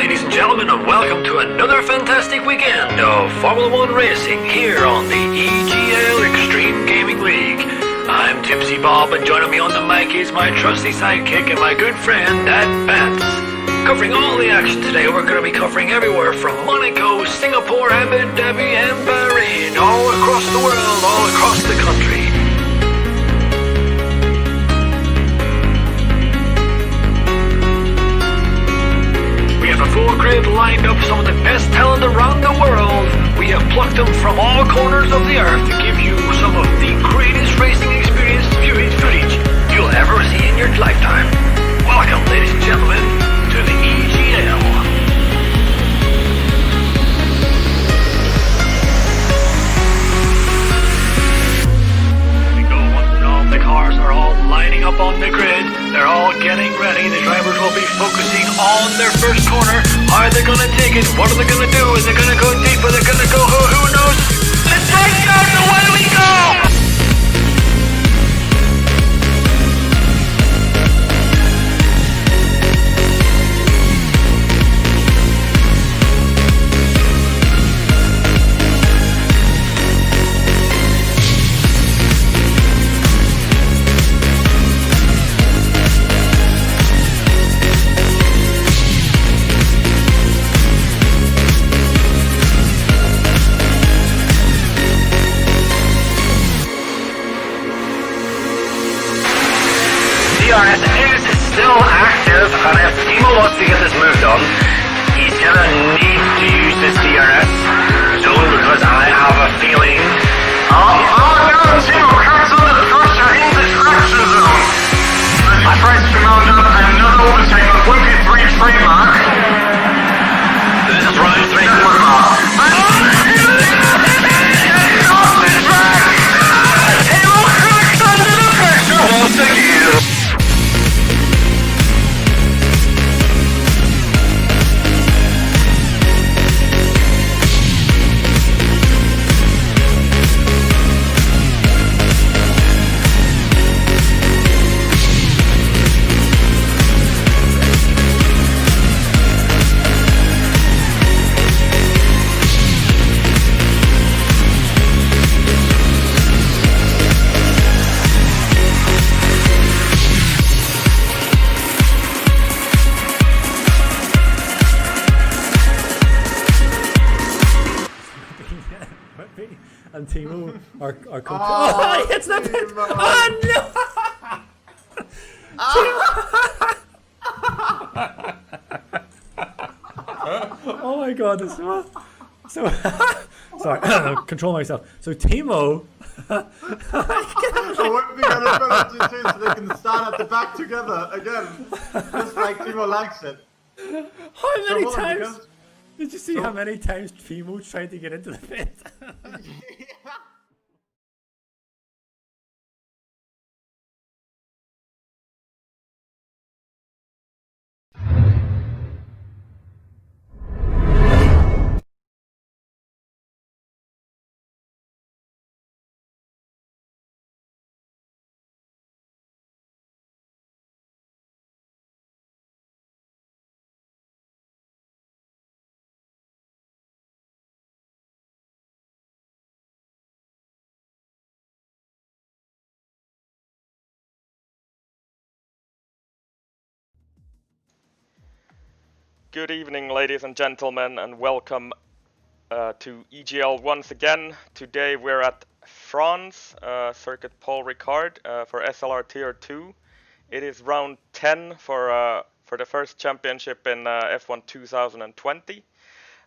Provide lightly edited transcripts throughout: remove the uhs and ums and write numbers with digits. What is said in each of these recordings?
ladies and gentlemen, and welcome to another fantastic weekend of Formula One racing here on the EGL Extreme Gaming League. I'm Tipsy Bob, and joining me on the mic is my trusty sidekick and my good friend, Dad Vance. Covering all the action today, we're going to be covering everywhere from Monaco, Singapore, Abu Dhabi, and Bahrain, all across the world, all across the country. A full grid lined up some of the best talent around the world. We have plucked them from all corners of the earth to give you some of the greatest racing experience footage you'll ever see in your lifetime. Welcome, ladies and gentlemen, to the EGL. There we go. Once all the cars are all lining up on the grid, they're all getting ready. The drivers will be focusing on their first corner. Are they gonna take it? What are they gonna do? Is it gonna go deep? Are they gonna go? Who knows? Let's take it out, away we go! DRS is still active, and if Timo wants to get this moved on, he's gonna need to use this DRS zone because I have a feeling. Oh no, Timo comes under the pressure in this action zone. I tried to mount up another overtake on 1P3 trademark. This is round 3. Timo cracks under the pressure once again. And Timo are oh, he hits the pit. Oh no! Oh my god, this so sorry, control myself. So Timo I wouldn't be gonna penalty too, so they can stand at the back together again. Just like Timo likes it. How many times? Did you see how many times Timo tried to get into the pit? Good evening, ladies and gentlemen, and welcome to EGL once again. Today we're at France, Circuit Paul Ricard for SLR Tier 2. It is round 10 for the first championship in F1 2020.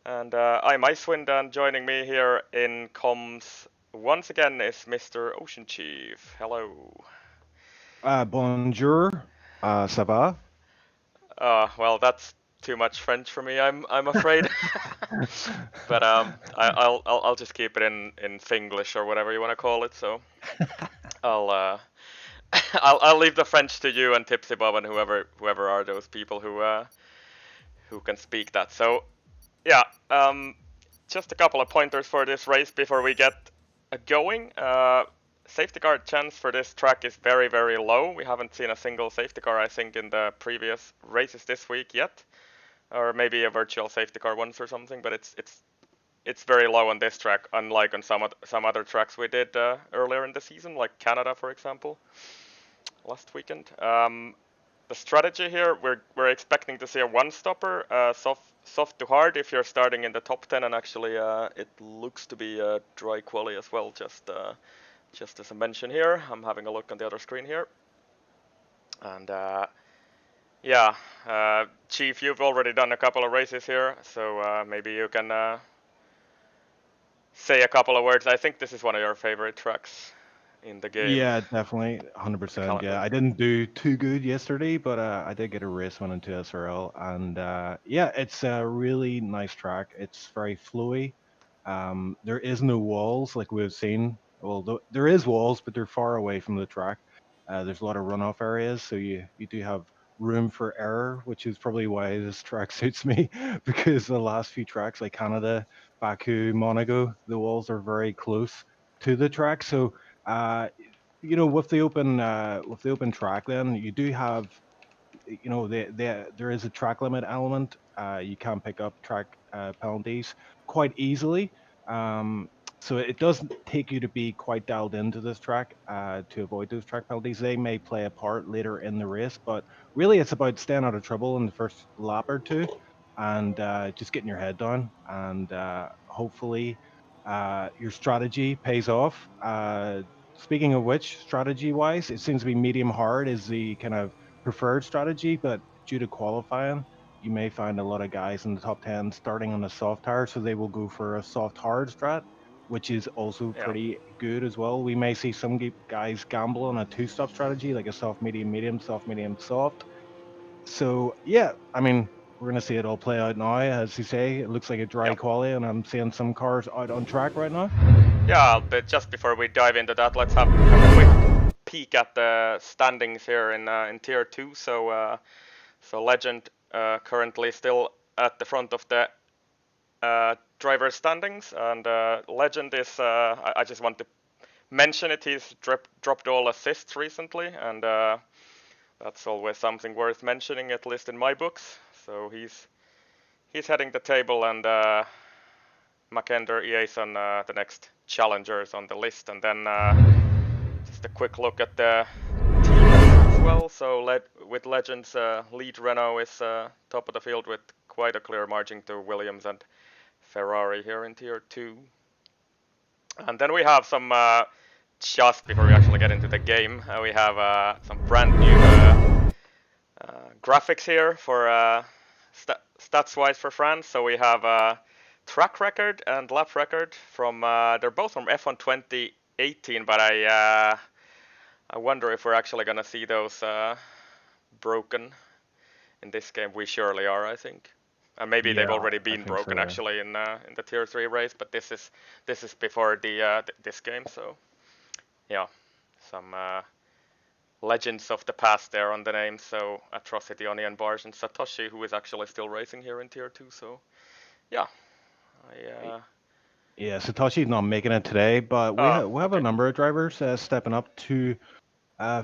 And I'm Icewind, and joining me here in comms once again is Mr. Ocean Chief. Hello. Bonjour. Ça va? Well, that's too much French for me, I'm afraid. But I'll just keep it in Finglish or whatever you want to call it. So I'll leave the French to you and Tipsy Bob and whoever are those people who can speak that. So yeah, just a couple of pointers for this race before we get going. Safety car chance for this track is very, very low. We haven't seen a single safety car, I think, in the previous races this week yet. or maybe a virtual safety car once or something. But it's very low on this track, unlike on some other tracks we did earlier in the season, like Canada, for example, last weekend. The strategy here, we're expecting to see a one-stopper, soft to hard if you're starting in the top 10, and actually it looks to be a dry quali as well, just as a mention here. I'm having a look on the other screen here. And yeah, Chief, you've already done a couple of races here, so maybe you can say a couple of words. I think this is one of your favorite tracks in the game. Yeah, definitely, 100%. Yeah, I didn't do too good yesterday, but I did get a race win into SRL, and yeah, it's a really nice track. It's very flowy. There is no walls like we've seen. Well, there is walls, but they're far away from the track. There's a lot of runoff areas, so you do have room for error, which is probably why this track suits me, because the last few tracks like Canada, Baku, Monaco, the walls are very close to the track. So you know, with the open track, then you do have, you know, there is a track limit element. You can pick up track penalties quite easily. So it does take you to be quite dialed into this track to avoid those track penalties. They may play a part later in the race, but really it's about staying out of trouble in the first lap or two, and just getting your head down, and hopefully your strategy pays off. Speaking of which, strategy-wise, it seems to be medium hard is the kind of preferred strategy, but due to qualifying, you may find a lot of guys in the top 10 starting on a soft hard, so they will go for a soft hard strat, which is also pretty good as well. We may see some guys gamble on a two-stop strategy, like a soft, medium, medium, soft, medium, soft. So yeah, I mean, we're gonna see it all play out now. As you say, it looks like a dry quali, and I'm seeing some cars out on track right now. Yeah, but just before we dive into that, let's have a quick peek at the standings here in Tier 2. So Legend currently still at the front of the driver standings, and Legend is, I just want to mention it, he's dropped all assists recently, and that's always something worth mentioning, at least in my books. So he's heading the table, and Mackinder, Iason, the next challengers on the list. And then just a quick look at the teams as well. So with Legends, lead Renault is top of the field with quite a clear margin to Williams and Ferrari here in Tier 2. And then we have some, just before we actually get into the game, we have some brand new graphics here for stats-wise for France. So we have track record and lap record from, they're both from F1 2018, but I wonder if we're actually gonna see those broken in this game. We surely are, I think. And maybe they've already been broken actually in the Tier 3 race, but this is before the this game. So yeah, some legends of the past there on the names. So Atrocity, Onion Bars, and Satoshi, who is actually still racing here in Tier 2. So yeah, yeah, Satoshi's not making it today, but we have a number of drivers stepping up to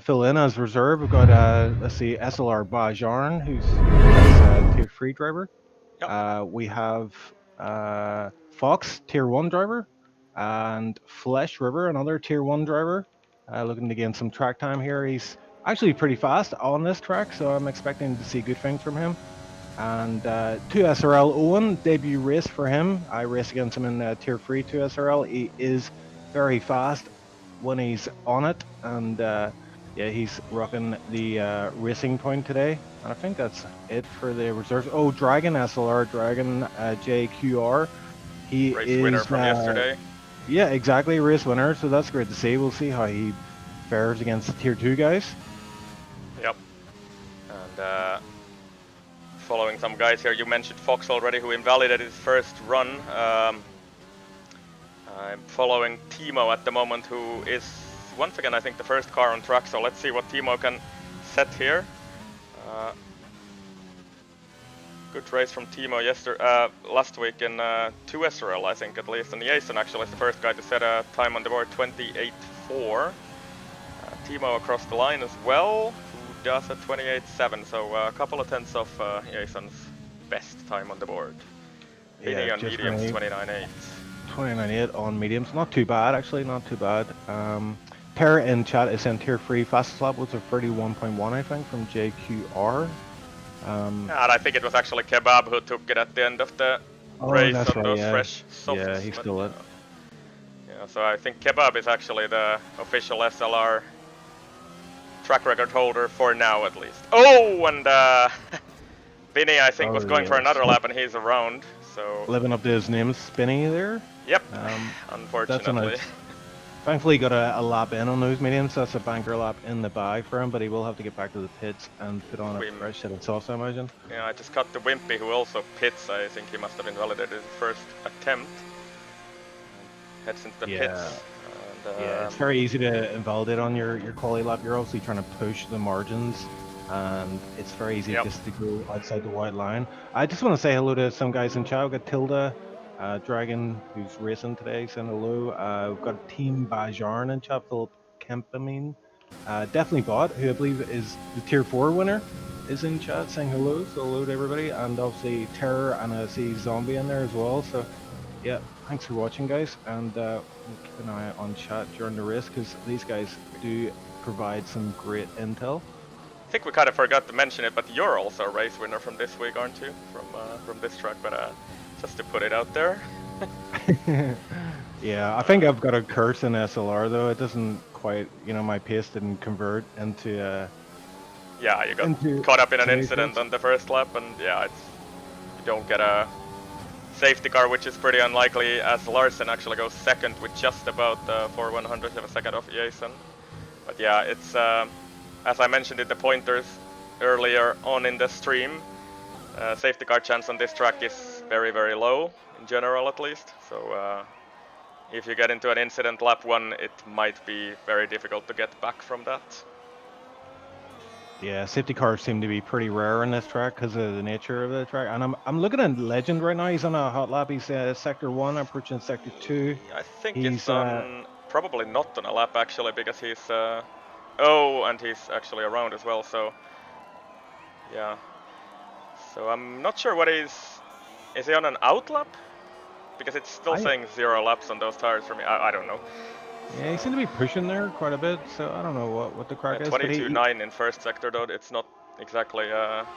fill in as reserve. We've got let's see, SLR Bajarn, who's a Tier 3 driver. We have Fox, Tier 1 driver, and Flesh River, another Tier 1 driver, looking to gain some track time here. He's actually pretty fast on this track, so I'm expecting to see good things from him. And 2SRL Owen, debut race for him. I raced against him in Tier 3 2SRL. He is very fast when he's on it, and yeah, he's rocking the racing point today. And I think that's it for the reserves. Oh, Dragon SLR, Dragon JQR. He race is winner from yesterday. Yeah, exactly, race winner. So that's great to see. We'll see how he fares against the Tier 2 guys. Yep. And following some guys here, you mentioned Fox already, who invalidated his first run. I'm following Timo at the moment, who is once again, I think, the first car on track. So let's see what Timo can set here. Good race from Timo last week in 2SRL, I think, at least. And Jason actually is the first guy to set a time on the board, 28.4. Timo across the line as well, who does a 28.7. So a couple of tenths of Jason's best time on the board. Yeah, Vinny on just mediums, right. 29.8. 29.8 on mediums. Not too bad, actually. Not too bad. Terra in chat is in tier 3. Fastest lap was a 31.1, I think, from JQR. And I think it was actually Kebab who took it at the end of the Oh, race that's on right, those yeah. fresh softs. Yeah, he but, stole it. Yeah, so I think Kebab is actually the official SLR track record holder for now, at least. Oh, and Vinny, I think, was going for another lap, and he's around. So Living up to his name, Spinny there. yep, That's unfortunately. a nice. Thankfully, he got a lap in on those mediums. That's a banker lap in the bag for him, but he will have to get back to the pits and put on a fresh set of softs, I imagine. Yeah, I just cut the Wimpy, who also pits. I think he must have invalidated his first attempt. Heads into the pits. And, yeah, it's very easy to invalidate on your quality lap. You're obviously trying to push the margins, and it's very easy just to go outside the white line. I just want to say hello to some guys in chat. We've got Tilda, Dragon, who's racing today, saying hello. We've got Team Bajarn in chat, Philip Kempamine. Definitely Bot, who I believe is the Tier 4 winner, is in chat saying hello. So hello to everybody. And obviously Terror, and I see Zombie in there as well. So yeah, thanks for watching, guys. And we'll keep an eye on chat during the race, because these guys do provide some great intel. I think we kind of forgot to mention it, but you're also a race winner from this week, aren't you? From this track, but just to put it out there. Yeah, I think I've got a curse in SLR though. It doesn't quite, my pace didn't convert into. Yeah, you got caught up in an incident on the first lap, and yeah, you don't get a safety car, which is pretty unlikely, as Larsen actually goes second with just about 4/100th of a second off Jason. But yeah, it's as I mentioned in the pointers earlier on in the stream, safety car chance on this track is very, very low, in general at least. So if you get into an incident lap 1, it might be very difficult to get back from that. Yeah, safety cars seem to be pretty rare in this track because of the nature of the track. And I'm looking at Legend right now. He's on a hot lap. He's sector 1, approaching sector 2. I think he's on probably not on a lap actually, because he's and he's actually around as well. So yeah. So I'm not sure what is he on an out lap? Because it's still saying 0 laps on those tires for me. I don't know. Yeah, he seemed to be pushing there quite a bit, so I don't know what the crack is. 22.9 in first sector though, it's not exactly shining.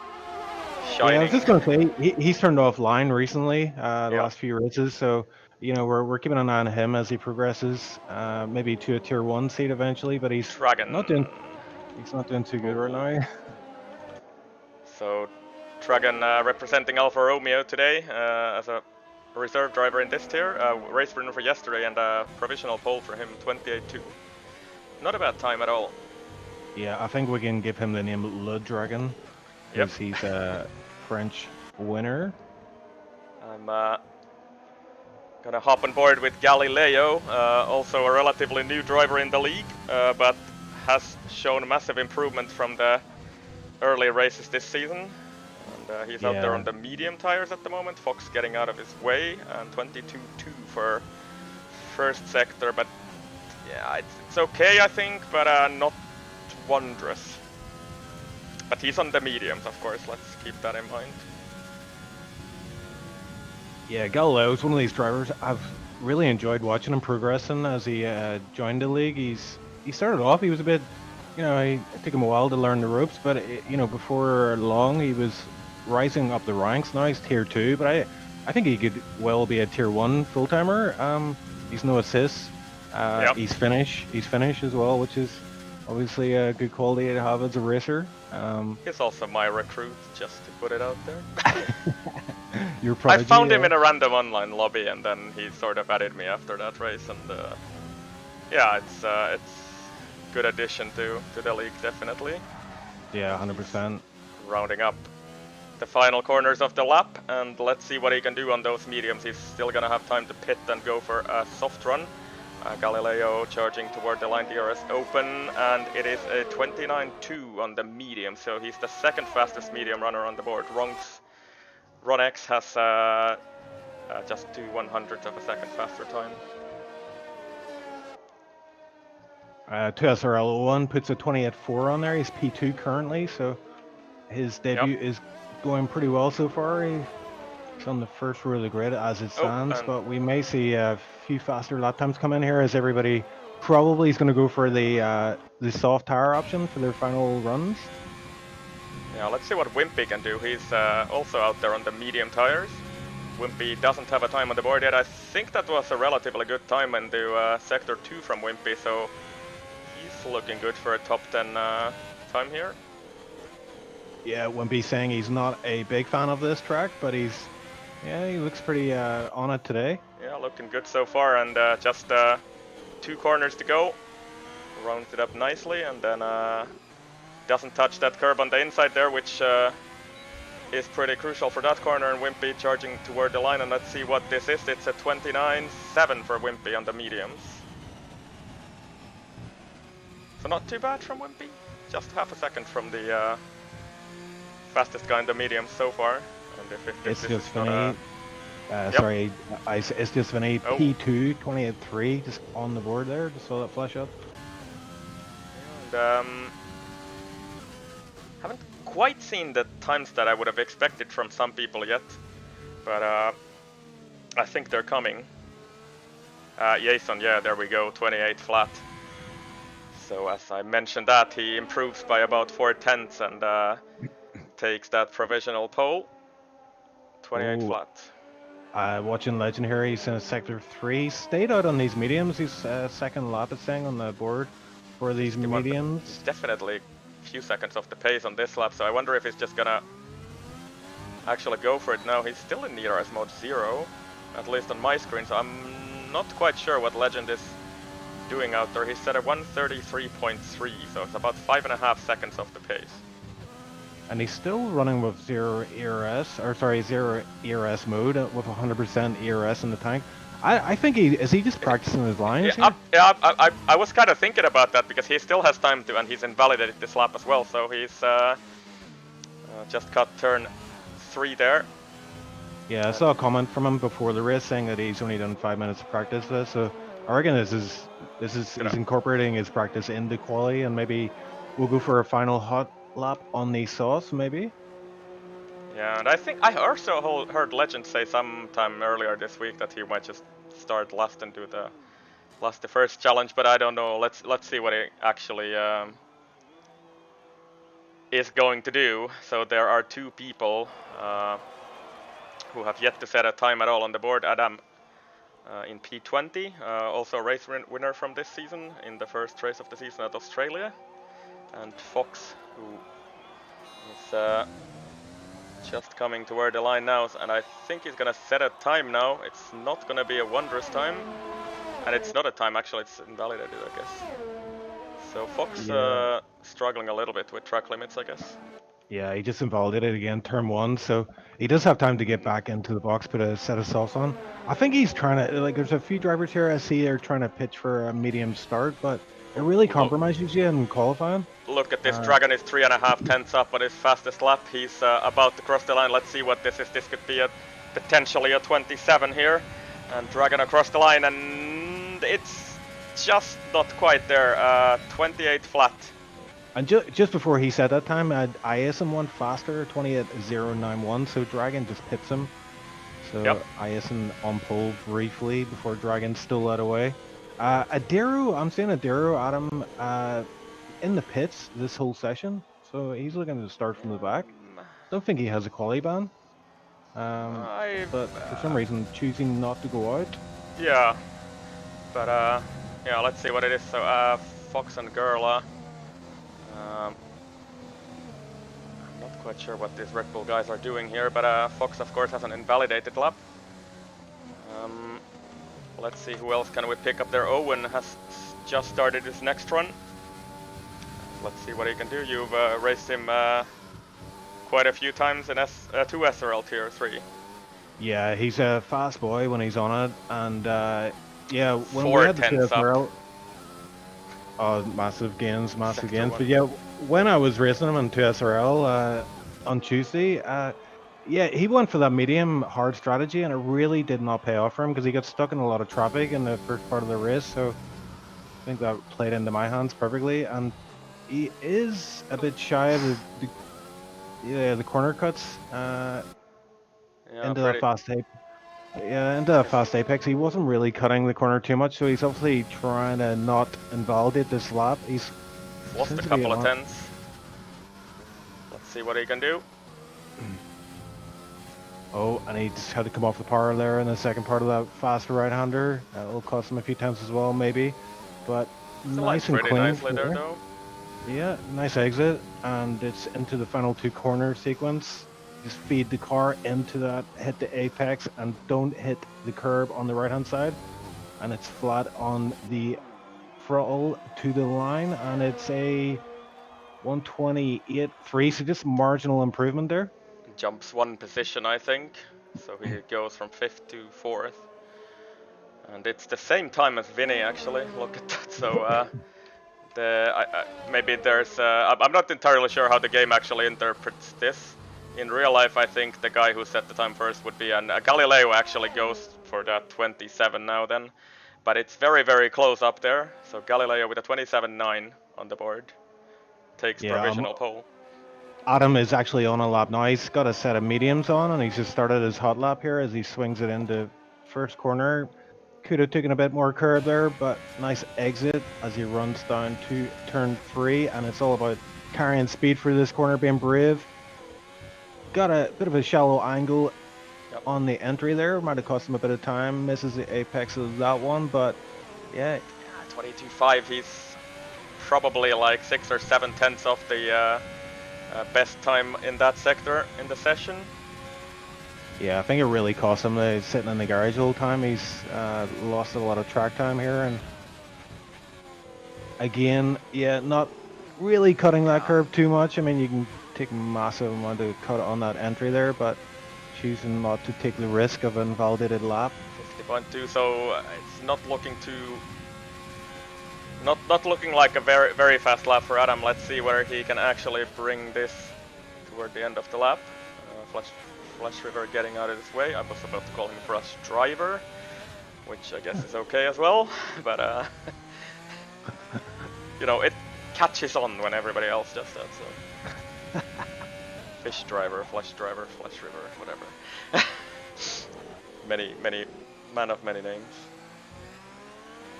Yeah, I was just going to say, he's turned offline recently, the last few races, so, we're keeping an eye on him as he progresses, maybe to a tier 1 seat eventually, but he's not doing too good right now. So, Dragon representing Alfa Romeo today as a reserve driver in this tier, race winner for yesterday, and a provisional pole for him, 28.2. Not a bad time at all. Yeah, I think we can give him the name Le Dragon, because he's a French winner. I'm gonna hop on board with Galileo, also a relatively new driver in the league, but has shown massive improvement from the early races this season. He's out there on the medium tires at the moment. Fox getting out of his way, and 22.2 for first sector. But yeah, it's okay, I think, but not wondrous. But he's on the mediums, of course. Let's keep that in mind. Yeah, Galileo is one of these drivers I've really enjoyed watching him progressing as he joined the league. He started off, he was a bit, it took him a while to learn the ropes, but before long he was rising up the ranks. Now he's tier 2, but I think he could well be a tier 1 full timer. He's no assists. He's Finnish as well, which is obviously a good quality to have as a racer. He's also my recruit, just to put it out there. Your prodigy, I found him in a random online lobby, and then he sort of added me after that race, and it's good addition to the league, definitely. Yeah, 100%. Rounding up the final corners of the lap, and let's see what he can do on those mediums. He's still gonna have time to pit and go for a soft run. Galileo charging toward the line, DRS open, and it is a 29.2 on the medium, so he's the second fastest medium runner on the board. Ron X has just 2/100th of a second faster time. 2SRL1 puts a 28.4 on there. He's P2 currently, so his debut is going pretty well so far. He's on the first row of the grid as it stands, and- but we may see a few faster lap times come in here as everybody probably is going to go for the soft tire option for their final runs. Yeah, let's see what Wimpy can do. He's also out there on the medium tires. Wimpy doesn't have a time on the board yet. I think that was a relatively good time into Sector 2 from Wimpy, so he's looking good for a top 10 time here. Yeah, Wimpy saying he's not a big fan of this track, but he looks pretty on it today. Yeah, looking good so far, and just 2 corners to go. Rounds it up nicely, and then doesn't touch that curb on the inside there, which is pretty crucial for that corner, and Wimpy charging toward the line, and let's see what this is. It's a 29.7 for Wimpy on the mediums. So not too bad from Wimpy, just half a second from the fastest guy in the mediums so far. And if It's this just is not Vinny, Yep. sorry, it's just Vinny Oh. P2, 28.3, just on the board there, just saw that flash up. And, haven't quite seen the times that I would have expected from some people yet, but I think they're coming. Jason, yeah, there we go, 28 flat. So as I mentioned that, he improves by about 4/10 and takes that provisional pole. 28 Ooh. flat. Watching Legend here, he's in Sector 3, stayed out on these mediums, he's second lap it's saying on the board for these mediums. He's definitely a few seconds off the pace on this lap, so I wonder if he's just gonna actually go for it now. He's still in DRS mode 0, at least on my screen, so I'm not quite sure what Legend is doing out there. He's set at 1:33.3, so it's about 5.5 seconds off the pace. And he's still running with zero ERS mode with 100% ERS in the tank. I think is he just practicing his lines here? I was kind of thinking about that because he still has time to, and he's invalidated this lap as well, so he's just cut turn 3 there. Yeah, I saw a comment from him before the race saying that he's only done 5 minutes of practice with this, so I reckon he's incorporating his practice into quali, and maybe we'll go for a final hot lap on the sauce, maybe. Yeah, and I think I also heard Legend say sometime earlier this week that he might just start last and do the first challenge, but I don't know. Let's see what he actually is going to do. So there are 2 people who have yet to set a time at all on the board. Adam in P20, also a race winner from this season in the first race of the season at Australia, and Fox, who is just coming toward the line now, and I think he's gonna set a time now. It's not gonna be a wondrous time, and it's not a time actually, it's invalidated, I guess. So Fox struggling a little bit with track limits, I guess. Yeah, he just invalidated again, turn 1, so he does have time to get back into the box, put a set of softs on. I think he's trying to, like, there's a few drivers here I see they're trying to pitch for a medium start, but it really compromises you in qualifying. Look at this, Dragon is 3.5 tenths up on his fastest lap. He's about to cross the line. Let's see what this is. This could be potentially a 27 here. And Dragon across the line, and it's just not quite there. 28 flat. And just before he said that time, ISM went faster, 28.091, so Dragon just pits him. So ISM on pole briefly before Dragon stole that away. Adiro, I'm seeing Adiro, Adam, in the pits this whole session, so he's looking to start from the back. Don't think he has a quali ban, but for some reason choosing not to go out. Yeah, but yeah, let's see what it is. So Fox and Gerla. I'm not quite sure what these Red Bull guys are doing here, but Fox of course has an invalidated lap. Let's see who else can we pick up there. Owen has just started his next run. Let's see what he can do. You've raced him quite a few times in 2 SRL Tier 3. Yeah, he's a fast boy when he's on it, and yeah, when we 4 had the tenths SRL, massive gains. But yeah, when I was racing him in 2 SRL on Tuesday, yeah, he went for that medium hard strategy, and it really did not pay off for him because he got stuck in a lot of traffic in the first part of the race. So I think that played into my hands perfectly, and he is a bit shy of yeah, the corner cuts Yeah, into pretty. that fast tape. Yeah, into that fast apex, he wasn't really cutting the corner too much, so he's obviously trying to not invalidate this lap. He's Lost seems a to be couple of on. tenths. Let's see what he can do. Oh, and he just had to come off the power there in the second part of that fast right-hander. That'll cost him a few tenths as well, maybe. But Still nice and pretty clean. nicely there, though. Yeah, nice exit, and it's into the final two corner sequence. Just feed the car into that, hit the apex, and don't hit the curb on the right-hand side. And it's flat on the throttle to the line, and it's a 128.3, so just marginal improvement there. Jumps one position, I think. So he goes from 5th to 4th. And it's the same time as Vinny, actually. Look at that. So maybe there's. I'm not entirely sure how the game actually interprets this. In real life, I think the guy who set the time first would be, and Galileo actually goes for that 27 now then. But it's very, very close up there. So Galileo with a 27.9 on the board takes Yeah, provisional pole. Adam is actually on a lap now. He's got a set of mediums on, and he's just started his hot lap here as he swings it into first corner. Could have taken a bit more curb there, but nice exit as he runs down to turn 3, and it's all about carrying speed for this corner, being brave. Got a bit of a shallow angle on the entry there. Might have cost him a bit of time. Misses the apex of that one, but yeah. 22.5. He's probably like 6 or 7 tenths off the best time in that sector in the session. Yeah, I think it really cost him. He's sitting in the garage the whole time. He's lost a lot of track time here, and again, yeah, not really cutting that curve too much. I mean, you can take a massive amount of cut on that entry there, but choosing not to take the risk of an invalidated lap. 50.2, so it's not looking too... Not looking like a very, very fast lap for Adam. Let's see whether he can actually bring this toward the end of the lap. Flash River getting out of his way. I was about to call him Flash Driver, which I guess is okay as well, but you know, it catches on when everybody else does that, so... Fish Driver, Flash River, whatever. many, man of many names.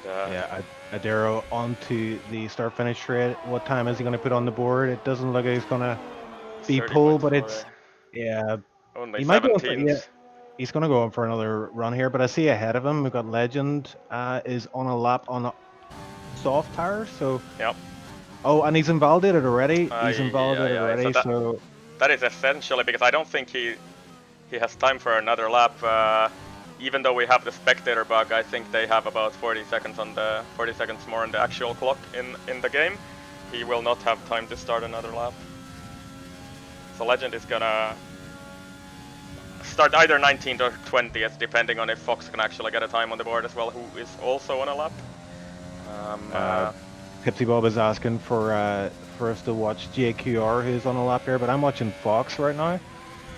Yeah, Adero onto the start-finish straight. What time is he going to put on the board? It doesn't look like he's going to be pulled, but it's... Yeah, only he might go 17. yeah, he's going to go on for another run here, but I see ahead of him, we've got Legend is on a lap on a soft tire, so... Yep. Oh, and he's invalidated already. He's Yeah, invalidated yeah, already, so... That is essentially because I don't think he has time for another lap. Even though we have the spectator bug, I think they have about 40 seconds more on the actual clock in the game. He will not have time to start another lap. So Legend is gonna start either 19th or 20th, depending on if Fox can actually get a time on the board as well, who is also on a lap. Tipsy Bob is asking for us to watch JQR, who's on a lap here, but I'm watching Fox right now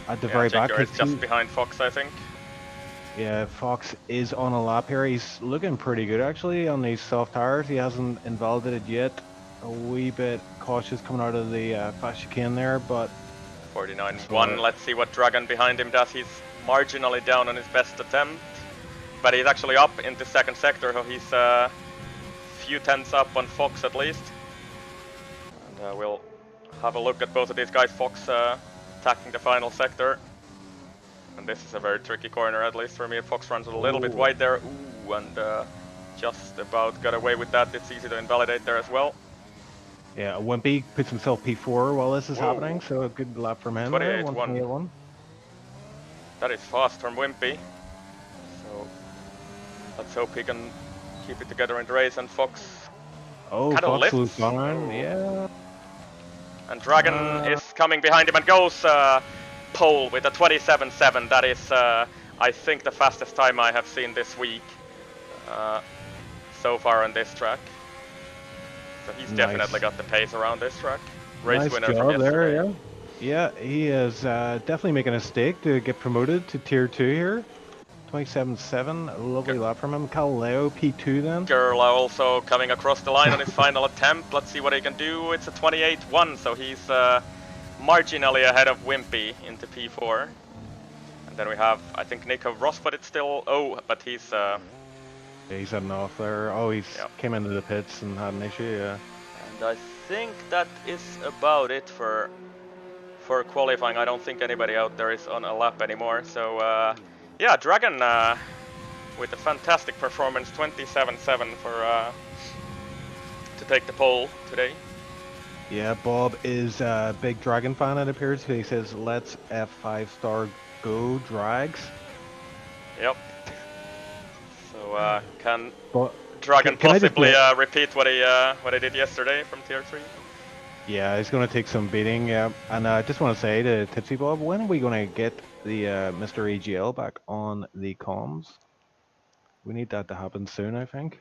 at the very back. JQR is just behind Fox, I think. Yeah, Fox is on a lap here. He's looking pretty good actually on these soft tires. He hasn't invalidated yet. A wee bit cautious coming out of the fast chicane there, but 49.1. Let's see what Dragon behind him does. He's marginally down on his best attempt, but he's actually up into second sector, so he's few tenths up on Fox at least. And we'll have a look at both of these guys. Fox attacking the final sector. And this is a very tricky corner, at least for me. Fox runs a little bit wide there. Ooh, and just about got away with that. It's easy to invalidate there as well. Yeah, Wimpy puts himself P4 while this is happening, so a good lap from him. 28.1. That is fast from Wimpy. So let's hope he can keep it together in the race. And Fox Fox was gone, yeah. And Dragon is coming behind him and goes pole with a 27.7. That is, I think, the fastest time I have seen this week so far on this track. So he's definitely got the pace around this track. Race winner from yesterday. There, yeah, he is definitely making a stake to get promoted to Tier 2 here. 27.7, a lovely lap from him. Galileo P2 then. Gerla also coming across the line on his final attempt. Let's see what he can do. It's a 28.1, so he's marginally ahead of Wimpy into P4. And then we have, I think, Nico Rosbud it's still, but he's... Yeah, he's heading off there. Oh, he's Yep. came into the pits and had an issue, yeah. And I think that is about it for qualifying. I don't think anybody out there is on a lap anymore. So yeah, Dragon with a fantastic performance, 27.7 for to take the pole today. Yeah, Bob is a big Dragon fan, it appears. He says, let's F5 star go, Drags. Yep. So can But Dragon can I just possibly repeat what he did yesterday from Tier 3? Yeah, he's going to take some beating, yeah. And I just want to say to Tipsy Bob, when are we going to get the Mr. EGL back on the comms? We need that to happen soon, I think.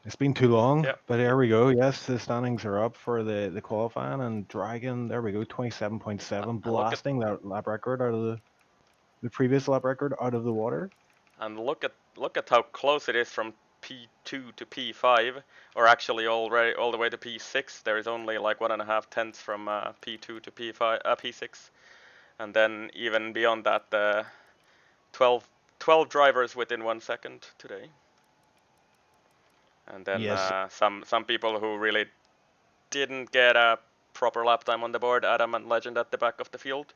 It's been too long, Yep. but there we go. Yes, the standings are up for the qualifying, and Dragon, there we go, 27.7, blasting that lap record out of the previous lap record out of the water. And look at how close it is from P2 to P5, or actually all the way to P6. There is only like 1.5 tenths from P2 to P6, and then even beyond that, 12 drivers within 1 second today. And then Yes. Some people who really didn't get a proper lap time on the board, Adam and Legend at the back of the field,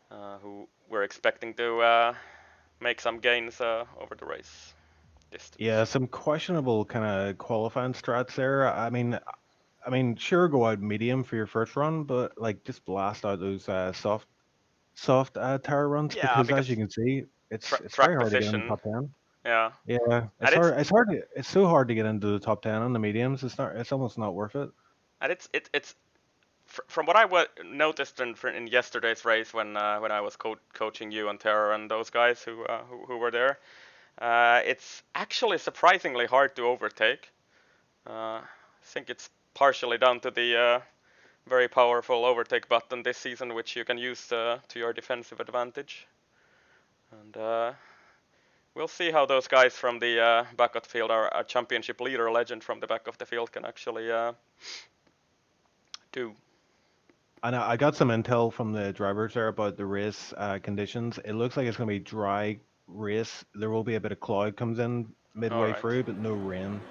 who were expecting to make some gains over the race distance. Yeah, some questionable kind of qualifying strats there. I mean, sure, go out medium for your first run, but like just blast out those soft tire runs, Yeah, because as you can see, it's track very hard to get in position. the top 10. Yeah. Yeah, it's so hard to get into the top 10 on the mediums. It's almost not worth it. And it's from what I noticed in yesterday's race when I was coaching you and Terror and those guys who were there, it's actually surprisingly hard to overtake. I think it's partially down to the very powerful overtake button this season, which you can use to your defensive advantage. And we'll see how those guys from the back of the field, our championship leader Legend from the back of the field, can actually do. And I got some intel from the drivers there about the race conditions. It looks like it's going to be dry race. There will be a bit of cloud comes in midway through, but no rain.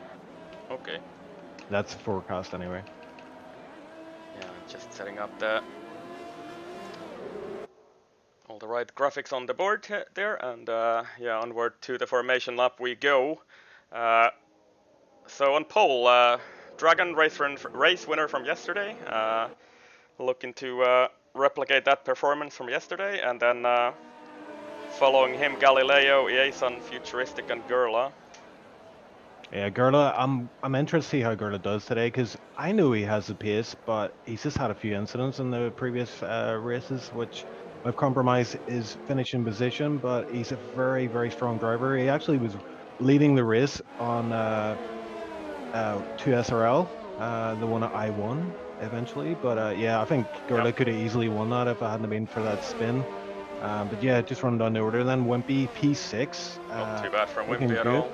Okay. That's the forecast anyway. Yeah, just setting up all the right graphics on the board there, and yeah, onward to the formation lap we go. So on pole, Dragon race winner from yesterday, looking to replicate that performance from yesterday, and then following him Galileo, Iason, Futuristic, and Gurla. Yeah, Gurla, I'm interested to see how Gurla does today, because I know he has the pace, but he's just had a few incidents in the previous races, which have compromised his finishing position, but he's a very, very strong driver. He actually was leading the race on 2 SRL, the one I won eventually, but yeah, I think Gurla could have easily won that if it hadn't been for that spin. But yeah, just running down the order then. Wimpy P6. Not too bad from Wimpy at all.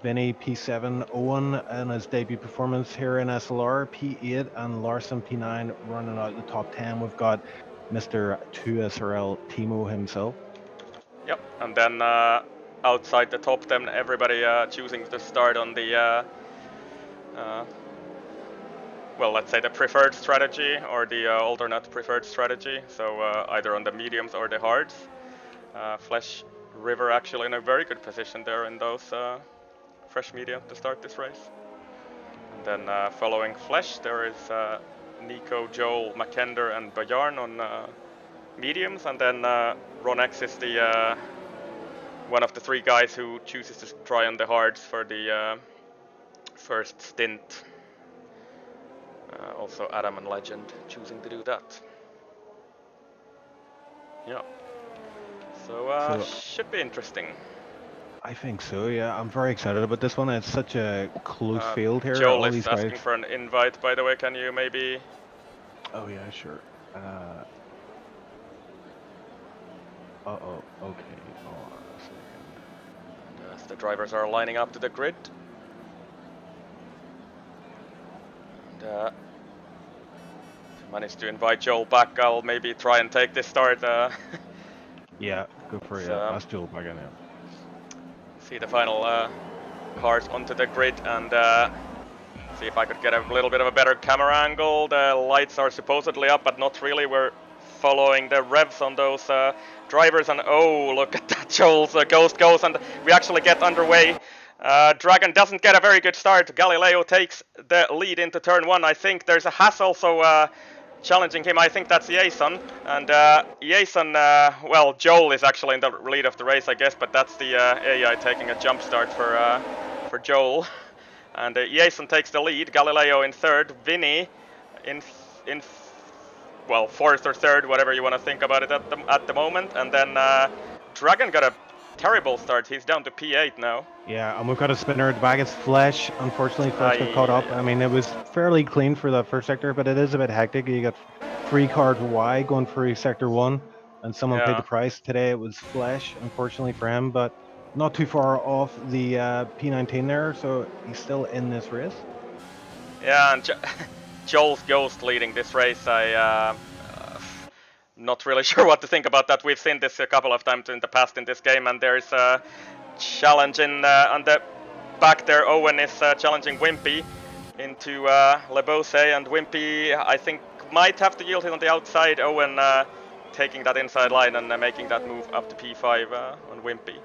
Vinny P7, Owen in his debut performance here in SLR, P8, and Larson P9 running out the top 10. We've got Mr. 2SRL Timo himself. Yep, and then outside the top 10, everybody choosing to start on the, well, let's say the preferred strategy or the alternate preferred strategy. So either on the mediums or the hards. Flesh River actually in a very good position there in those fresh media to start this race. And then following Flesh, there is Nico, Joel, Makender, and Bajarn on mediums, and then Ron X is the one of the 3 guys who chooses to try on the hards for the first stint. Also Adam and Legend choosing to do that. Yeah. So should be interesting. I think so, yeah. I'm very excited about this one. It's such a close field here. Joel All is these asking guys... for an invite, by the way. Can you maybe... Oh, yeah, sure. Uh-oh, okay. Hold on a second. And as the drivers are lining up to the grid. And managed to invite Joel back. I'll maybe try and take this start. Yeah, go for it. So, Yeah, that's Joel back in now. see the final cars onto the grid and see if I could get a little bit of a better camera angle. The lights are supposedly up, but not really. We're following the revs on those drivers, and oh, look at that. Joel's ghost goes, and we actually get underway. Dragon doesn't get a very good start. Galileo takes the lead into turn 1. I think there's a Haas also challenging him. I think that's Jason. And Jason, well, Joel is actually in the lead of the race, I guess, but that's the AI taking a jump start for Joel. And Jason takes the lead. Galileo in third. Vinny in well, fourth or third, whatever you want to think about it at the moment. And then Dragon got a terrible start. He's down to P8 now. Yeah, and we've got a spinner at the back. It's Flesh. Unfortunately, Flesh got caught up. I mean, it was fairly clean for that first sector, but it is a bit hectic. You got 3 cars Y going through sector 1, and someone paid the price. Today it was Flesh, unfortunately for him, but not too far off the P19 there, so he's still in this race. Yeah, and Joel's Ghost leading this race. Not really sure what to think about that. We've seen this a couple of times in the past in this game, and there's a challenge on the back there. Owen is challenging Wimpy into Lebose, and Wimpy, I think, might have to yield it on the outside. Owen taking that inside line and making that move up to P5 on Wimpy.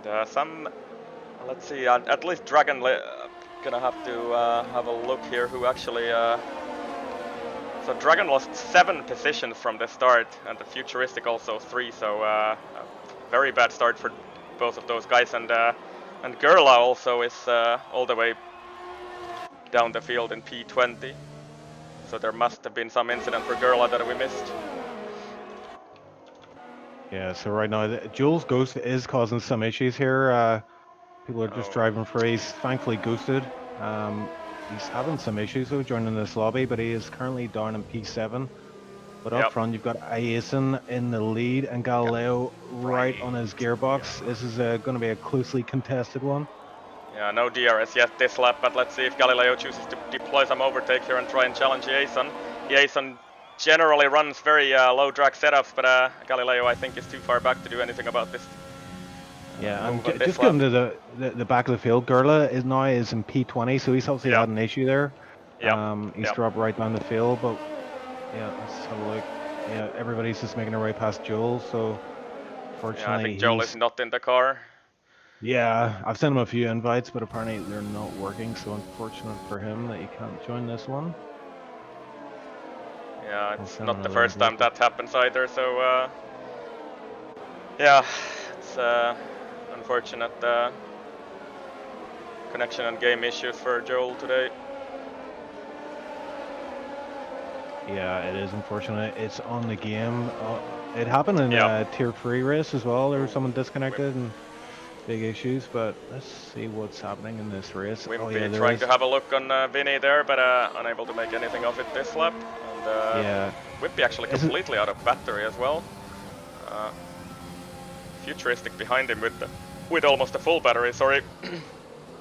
And let's see, at least Dragon gonna have to have a look here who actually so Dragon lost 7 positions from the start, and the Futuristic also 3, so a very bad start for both of those guys. And Gerla also is all the way down the field in P20, so there must have been some incident for Gerla that we missed. Yeah, so right now Jules Ghost is causing some issues here. People are just driving free. He's thankfully ghosted. He's having some issues though joining this lobby, but he is currently down in P7. But up front you've got Iason in the lead and Galileo right on his gearbox. This is going to be a closely contested one. Yeah, no DRS yet this lap, but let's see if Galileo chooses to deploy some overtake here and try and challenge Iason. Iason generally runs very low drag setups, but Galileo I think is too far back to do anything about this. Yeah, and just come to the back of the field. Gerla is now in P20, so he's obviously had an issue there. He's dropped right down the field, but yeah, let's have a look. Yeah, everybody's just making their way past Joel, so fortunately I think Joel is not in the car. Yeah, I've sent him a few invites, but apparently they're not working, so unfortunate for him that he can't join this one. Yeah, it's not the first time that happens either, so yeah, it's unfortunate connection and game issues for Joel today. Yeah, it is unfortunate. It's on the game. It happened in a tier 3 race as well. There was someone disconnected and big issues, but let's see what's happening in this race. Wimpy trying to have a look on Vinny there, but unable to make anything of it this lap. And Wimpy actually completely out of battery as well. Futuristic behind him with almost a full battery, sorry.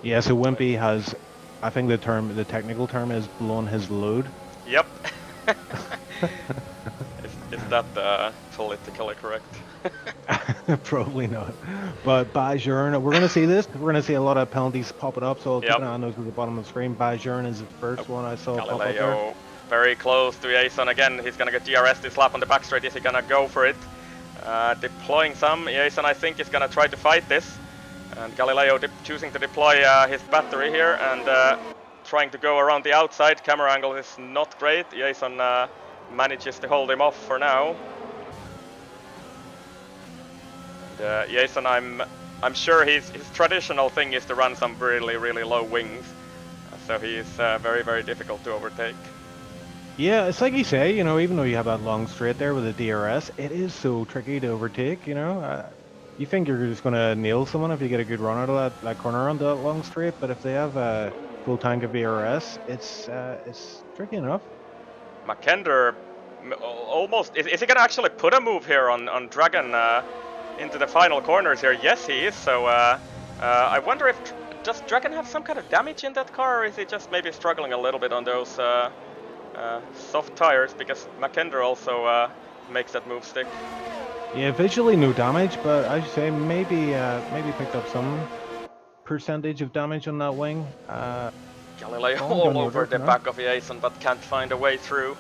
Yeah, so Wimpy has, I think the technical term is blown his load. Yep. Is that politically correct? Probably not. But Bajern, we're going to see this. We're going to see a lot of penalties popping up, so I'll keep an eye on those at the bottom of the screen. Bajern is the first one I saw pop up there. Very close to Jason again. He's going to get DRS this lap on the back straight. Is he going to go for it? Deploying some. Jason, I think, is going to try to fight this. And Galileo choosing to deploy his battery here and trying to go around the outside. Camera angle is not great. Jason manages to hold him off for now. And, Jason, I'm sure his traditional thing is to run some really low wings. So he is very difficult to overtake. Yeah, it's like you say, you know, even though you have that long straight there with the DRS, it is so tricky to overtake, you know. You think you're just going to nail someone if you get a good run out of that corner on that long straight, but if they have a full tank of DRS, it's tricky enough. Makender almost... Is he going to actually put a move here on Dragon into the final corners here? Yes, he is, so I wonder if... Does Dragon have some kind of damage in that car, or is he just maybe struggling a little bit on those soft tires, because McKender also makes that move stick. Yeah, visually no damage, but as you say, maybe picked up some percentage of damage on that wing. Galileo Going down all over order the now. back of Jason, but can't find a way through.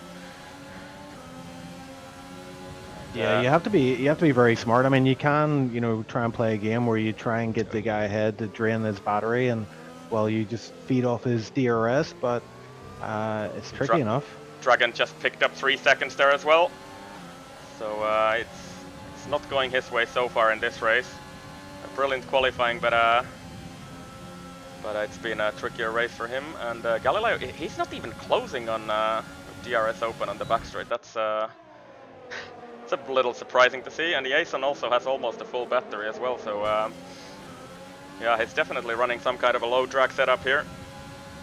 Yeah, you have to be very smart. I mean, you can, try and play a game where you try and get the guy ahead to drain his battery, and well, you just feed off his DRS, but it's tricky enough. Dragon just picked up 3 seconds there as well, so it's not going his way so far in this race. A brilliant qualifying, but it's been a trickier race for him. And Galileo, he's not even closing on DRS open on the back straight. That's it's a little surprising to see. And the Jason also has almost a full battery as well, so yeah, he's definitely running some kind of a low drag setup here.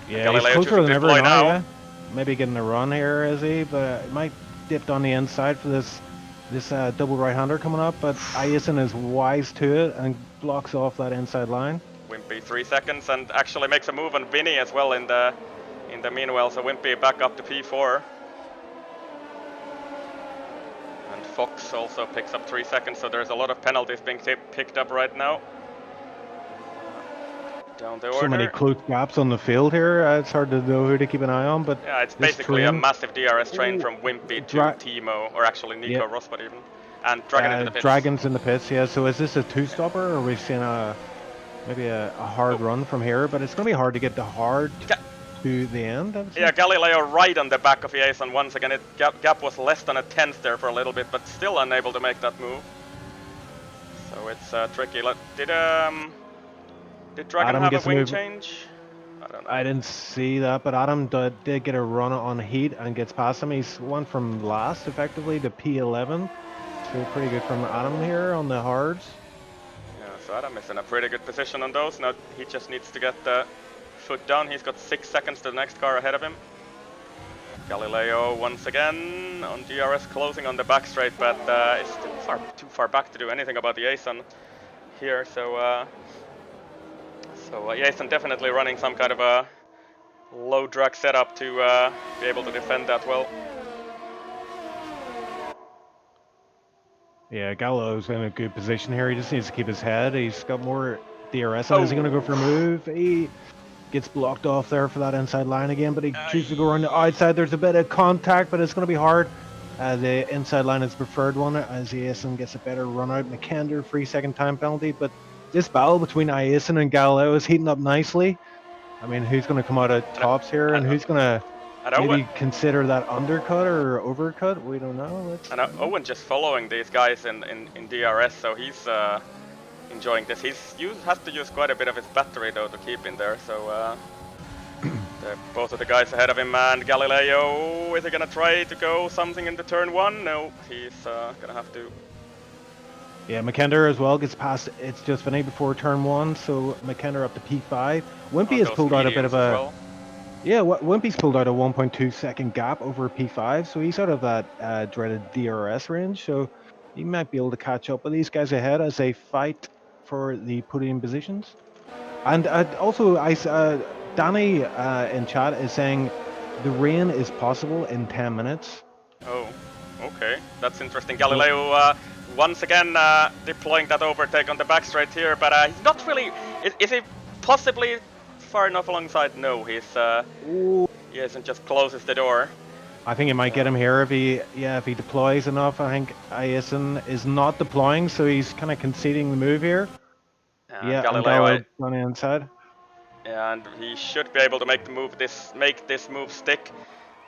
Yeah, he's closer than ever now. Yeah. Maybe getting a run here, is he? But it might dip on the inside for this double right-hander coming up. But Jason is wise to it and blocks off that inside line. Wimpy 3 seconds, and actually makes a move on Vinny as well in the meanwhile. So Wimpy back up to P4. And Fox also picks up 3 seconds. So there's a lot of penalties being picked up right now. Down the order. So many close gaps on the field here. It's hard to know who to keep an eye on, but yeah, it's basically a massive DRS train from Wimpy to Timo, or actually Nico Rosberg even, and Dragon into the pits. Dragon's in the pits, yeah. So is this a two-stopper, or are we seeing maybe a hard run from here? But it's going to be hard to get the hard to the end. Yeah, Galileo right on the back of Jason once again. Gap was less than a tenth there for a little bit, but still unable to make that move. So it's tricky. Did Dragon have a wing change? I don't know. I didn't see that, but Adam did get a run on heat and gets past him. He's won from last, effectively, to P11. So pretty good from Adam here on the hards. Yeah, so Adam is in a pretty good position on those. Now he just needs to get the foot down. He's got 6 seconds to the next car ahead of him. Galileo once again on DRS, closing on the back straight, but it's too far back to do anything about the Jason here. So Jason definitely running some kind of a low drag setup to be able to defend that well. Yeah, Gallo's in a good position here. He just needs to keep his head. He's got more DRS. Is he going to go for a move? He gets blocked off there for that inside line again, but he chooses to go around the outside. There's a bit of contact, but it's going to be hard. The inside line is the preferred one as Jason gets a better run out. McKender, 3 second time penalty, but this battle between Jason and Galileo is heating up nicely. I mean, who's going to come out of tops here, and who's going to maybe consider that undercut or overcut? We don't know. And Owen just following these guys in DRS, so he's enjoying this. Has to use quite a bit of his battery though to keep in there. So both of the guys ahead of him, and Galileo, is he going to try to go something into turn 1? No, he's going to have to. Yeah, McKender as well gets past. It's just Vinny before turn 1, so McKender up to P5. Wimpy has pulled out a bit of a. Well. Yeah, Wimpy's pulled out a 1.2 second gap over P5, so he's out of that dreaded DRS range. So he might be able to catch up with these guys ahead as they fight for the podium positions. And also, Danny in chat is saying the rain is possible in 10 minutes. Oh, okay, that's interesting. Galileo. Once again deploying that overtake on the back straight here, but he's not really. Is he possibly far enough alongside? No, he isn't. Just closes the door. I think it might get him here if he deploys enough. I think Jason is not deploying, so he's kind of conceding the move here. Galileo on the inside. Yeah, and he should be able to make this move stick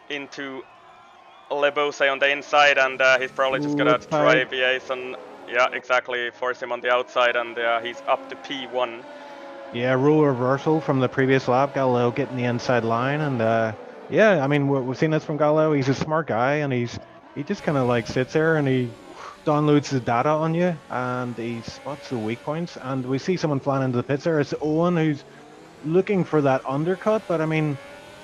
into Lebose on the inside, and he's probably just gonna drive Jason. Yeah, exactly. Force him on the outside, and he's up to P1. Yeah, rule reversal from the previous lap. Galileo getting the inside line, and yeah, I mean we've seen this from Galileo. He's a smart guy, and he just kind of like sits there and he downloads the data on you, and he spots the weak points. And we see someone flying into the pits there. It's Owen who's looking for that undercut, but I mean.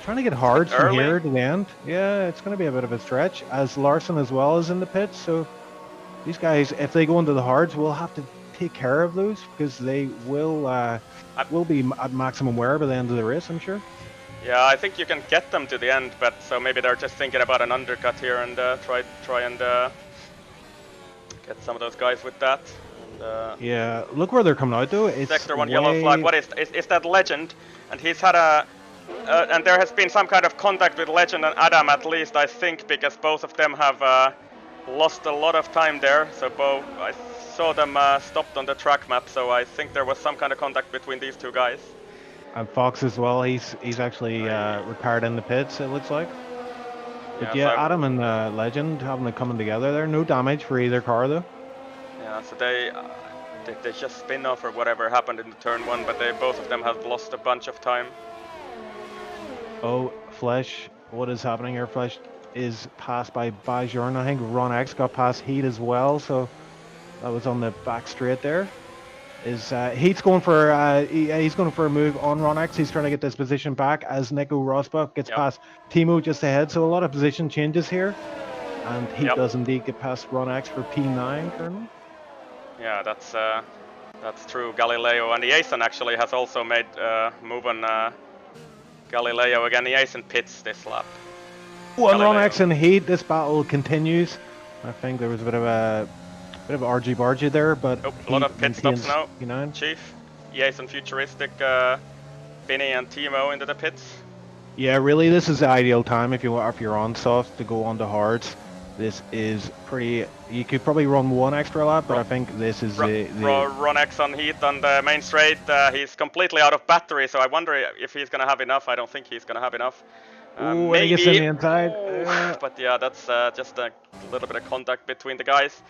Trying to get hard from here to the end. Yeah, it's going to be a bit of a stretch, as Larson as well is in the pits. So these guys, if they go into the hards, we'll have to take care of those because they will be at maximum wear by the end of the race, I'm sure. Yeah, I think you can get them to the end, but so maybe they're just thinking about an undercut here and try and get some of those guys with that. And, Yeah, look where they're coming out though. It's Sector 1 yellow flag. What is that Legend? And he's had a and there has been some kind of contact with Legend and Adam at least, I think, because both of them have lost a lot of time there. So both I saw them stopped on the track map. So I think there was some kind of contact between these two guys. And Fox as well. He's actually retired in the pits. It looks like. But yeah, so Adam and Legend having it coming together there. No damage for either car though. Yeah, so they just spin off or whatever happened in the turn 1, but both of them have lost a bunch of time. Oh, Flesh, what is happening here? Flesh is passed by Bajorn. I think Ron X got past Heat as well, so that was on the back straight there. Heat's going for he's going for a move on Ron X. He's trying to get this position back as Nico Rosbach gets past Timo just ahead. So a lot of position changes here, and Heat does indeed get past Ron X for P9 currently. Yeah, that's true. Galileo and the Asen actually has also made move on Galileo again. The Asen pits this lap. Well, Ron X and Heat, this battle continues. I think there was a bit of argy-bargy there, but a lot of pit stops now. P9. Chief, Asen Futuristic, Vinny and Timo into the pits. Yeah, really, this is the ideal time if you're on soft to go on to hards. This is pretty. You could probably run one extra lap, but I think this is Ron X on Heat on the main straight. He's completely out of battery, so I wonder if he's gonna have enough. I don't think he's gonna have enough. Maybe. He gets in the inside. But yeah, that's just a little bit of contact between the guys.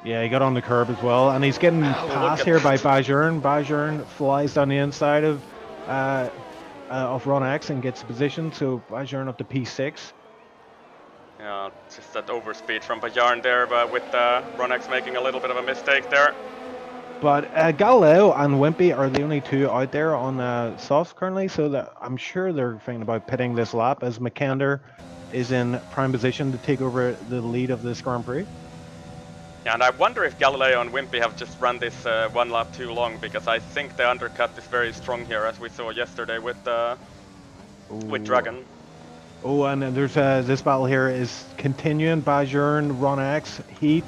Yeah, he got on the curb as well, and he's getting passed here by Bajorn. Bajorn flies down the inside of Ron X and gets the position, so Bajorn up to P6. Yeah, just that overspeed from Bajorn there, but with Ron X making a little bit of a mistake there. But Galileo and Wimpy are the only two out there on softs currently, so that I'm sure they're thinking about pitting this lap as McKender is in prime position to take over the lead of this Grand Prix. Yeah, and I wonder if Galileo and Wimpy have just run this one lap too long, because I think the undercut is very strong here, as we saw yesterday with Dragon. Oh, and there's this battle here is continuing. Bajorn, Ron X, Heat.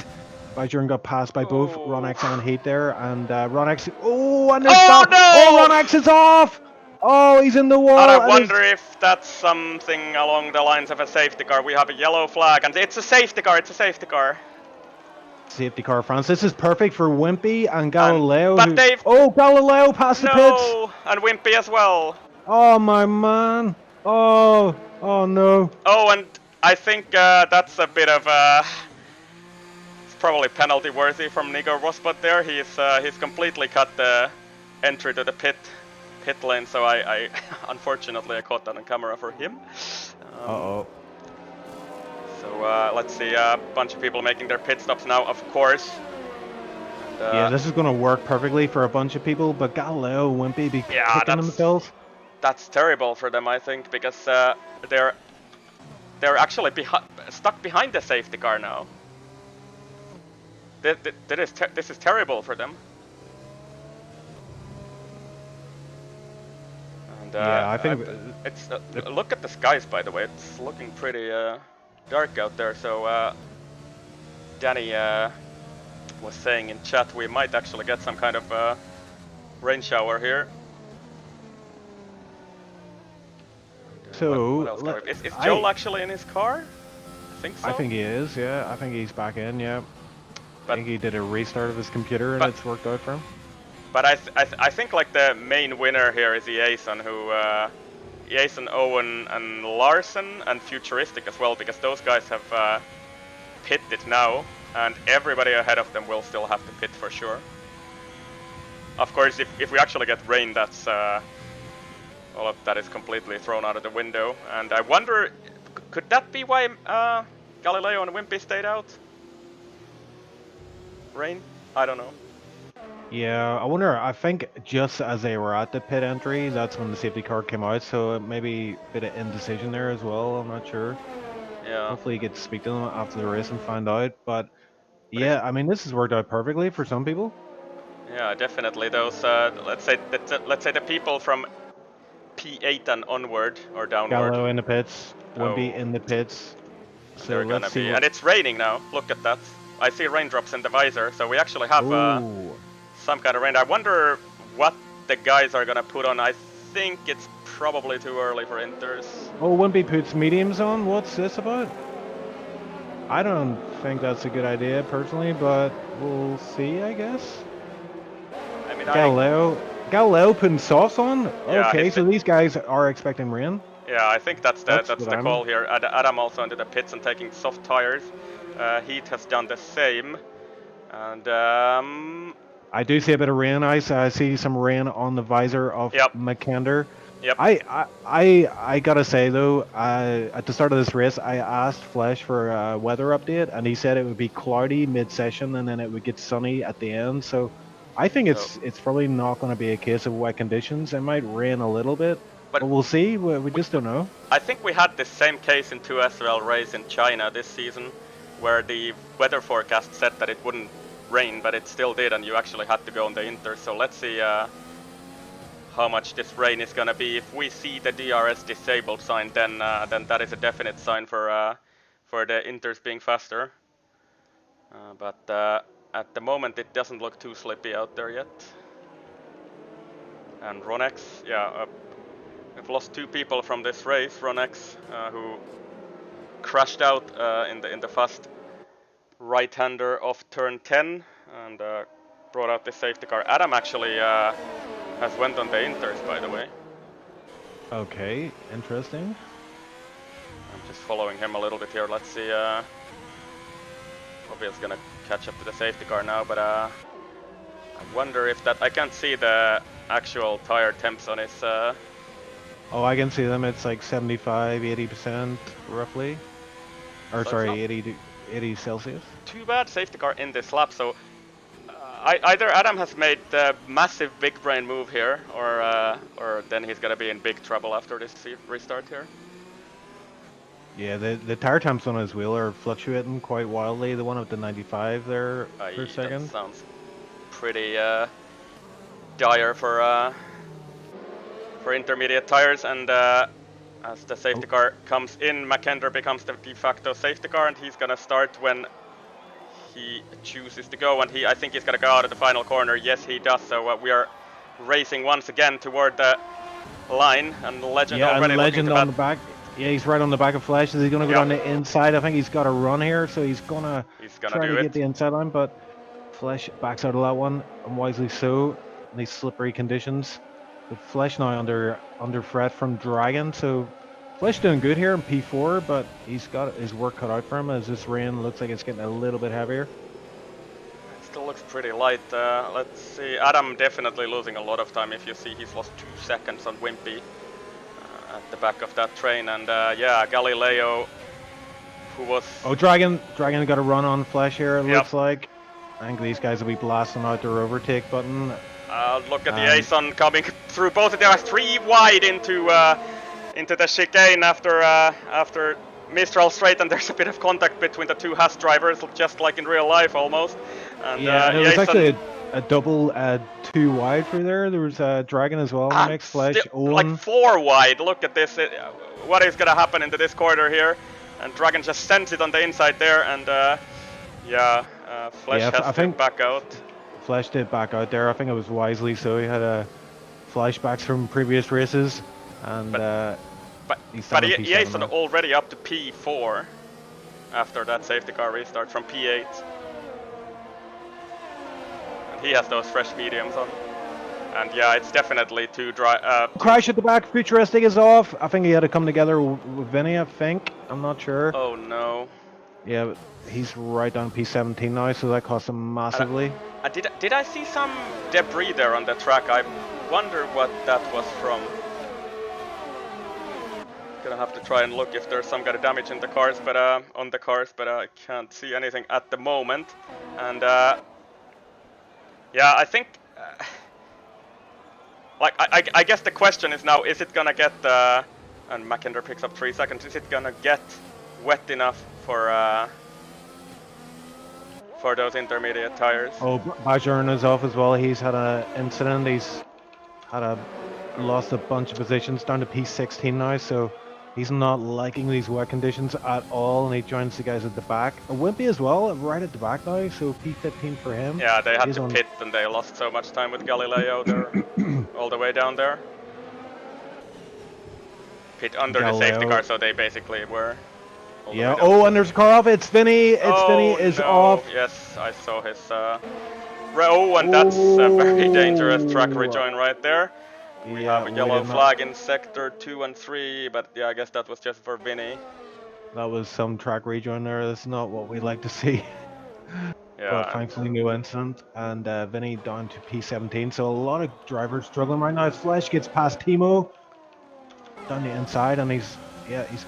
Bajorn got passed by both Ron X and Heat there, and Ron X. Oh, and there's no! Oh, Ron X is off. Oh, he's in the wall. And I wonder if that's something along the lines of a safety car. We have a yellow flag, and it's a safety car. It's a safety car. Safety car, France. This is perfect for Wimpy and Galileo. But they've... Oh, Galileo past the pits. No, and Wimpy as well. Oh, my man. Oh no. Oh, and I think that's a bit of it's probably penalty worthy from Nico Rosbach there. He's completely cut the entry to the pit lane, so I unfortunately I caught that on camera for him. So let's see, a bunch of people making their pit stops now, of course. And, yeah, this is going to work perfectly for a bunch of people, but Galileo, Wimpy be kicking themselves. That's terrible for them, I think, because they're actually stuck behind the safety car now. This is terrible for them. And, yeah, I think it's look at the skies, by the way. It's looking pretty dark out there. So Danny was saying in chat we might actually get some kind of rain shower here. So, is Joel actually in his car? I think so. I think he is, yeah. I think he's back in, yeah. I think he did a restart of his computer and it's worked out for him. But I think like the main winner here is Jason, Jason, Owen, and Larson, and Futuristic as well, because those guys have pitted now, and everybody ahead of them will still have to pit for sure. Of course, if we actually get rain, that's all of that is completely thrown out of the window, and I wonder, could that be why Galileo and Wimpy stayed out? Rain? I don't know. Yeah, I wonder, I think just as they were at the pit entry, that's when the safety car came out, so maybe a bit of indecision there as well, I'm not sure. Yeah. Hopefully you get to speak to them after the race and find out, but yeah, I mean, this has worked out perfectly for some people. Yeah, definitely. Those, let's say the people from P8 and onward or downward. Gallo in the pits. Wimpy Oh. in the pits. So They're gonna let's see be, what... and it's raining now. Look at that. I see raindrops in the visor, so we actually have Ooh. some kind of rain. I wonder what the guys are gonna put on. I think it's probably too early for Inters. Oh, Wimpy puts mediums on? What's this about? I don't think that's a good idea personally, but we'll see, I guess. I mean, Galileo putting softs on? Yeah, Okay, it's so been- these guys are expecting rain. yeah, I think that's That's the what I'm- call here. Adam also into the pits and taking soft tires. Heat has done the same, and I do see a bit of rain ice. I see some rain on the visor of Yep. McKender. Yep. I gotta say though, at the start of this race, I asked Flesh for a weather update, and he said it would be cloudy mid-session, and then it would get sunny at the end. So, I think it's probably not going to be a case of wet conditions. It might rain a little bit, But- but we'll see. We just don't know. I think we had the same case in 2 SLR race in China this season, where the weather forecast said that it wouldn't rain, but it still did, and you actually had to go on the Inter. So let's see how much this rain is gonna be. If we see the DRS disabled sign, then that is a definite sign for the Inters being faster. But at the moment, it doesn't look too slippy out there yet. And Ronex, yeah. We've lost 2 people from this race. Ronex, who crashed out in the fast right-hander of turn 10 and brought out the safety car. Adam actually has went on the Inters, by the way. Okay, interesting. I'm just following him a little bit here. Let's see. Obviously gonna catch up to the safety car now, but I wonder if that. I can't see the actual tire temps on his. Oh, I can see them. It's like 75, 80% roughly. Or So sorry, it's 80 Celsius. Too bad safety car in this lap. So either Adam has made the massive big brain move here, or then he's gonna be in big trouble after this restart here. Yeah, the tire temps on his wheel are fluctuating quite wildly. The one up to 95 there for a second. That sounds pretty dire for intermediate tires, and as the safety car comes in, McKender becomes the de facto safety car, and he's gonna start when he chooses to go, and I think he's gonna go out at the final corner. Yes, he does. So we are racing once again toward the line, and Legend Yeah, already and Legend looking on the back. Yeah, he's right on the back of Flash. Is he going to go down the inside? I think he's got a run here, so he's gonna try do to it. get the inside line, but Flash backs out of that one, and wisely so, in these slippery conditions. But Flash now under threat from Dragon, so Flash doing good here in P4, but he's got his work cut out for him as this rain looks like it's getting a little bit heavier. It still looks pretty light. Let's see. Adam definitely losing a lot of time. If you see, he's lost 2 seconds on Wimpy at the back of that train, and yeah, Galileo, who was. Oh, Dragon got a run on Flash here. It looks like. I think these guys will be blasting out their overtake button. Look at the Ason coming through both of them. 3 wide into the chicane after Mistral straight, and there's a bit of contact between the 2 Haas drivers, just like in real life almost. And, yeah, there was Jason, actually a double 2 wide through there. There was Dragon as well in the mix. Flash, Owen. like 4 wide. Look at this. What is gonna happen into this corner here? And Dragon just sends it on the inside there, and yeah, Flash has to back out. Flash did back out there. I think it was wisely so. He had flashbacks from previous races, and but Jason already up to P4 after that safety car restart from P8. And he has those fresh mediums on. And yeah, it's definitely too dry. Crash at the back, Futuristic is off. I think he had to come together with Vinny, I think. I'm not sure. Oh no. Yeah, but he's right down P17 now, so that cost him massively. Did I see some debris there on the track? I wonder what that was from. Gonna have to try and look if there's some kind of damage in the cars, but on the cars, but I can't see anything at the moment. And yeah, I think like I guess the question is now: is it gonna get? And McKender picks up 3 seconds. Is it gonna get wet enough for those intermediate tires? Oh, Bajoran is off as well. He's had an incident. He's had a lost a bunch of positions down to P16 now, so he's not liking these wet conditions at all, and he joins the guys at the back. Wimpy as well, right at the back now, so P15 for him. Yeah, they had He's to on- pit and they lost so much time with Galileo. They're all the way down there. Pit under the safety Galileo. car, so they basically were. all the Yeah, way down. oh, and there's a car off, it's Vinny, Vinny is no. off. Yes, I saw his. Oh, and that's a very dangerous track rejoin right there. We have a yellow flag in sector 2 and 3, but yeah, I guess that was just for Vinny. That was some track rejoin there, that's not what we like to see. Yeah. But thankfully no incident, and Vinny down to P17, so a lot of drivers struggling right now. Flesh gets past Timo down the inside, and he's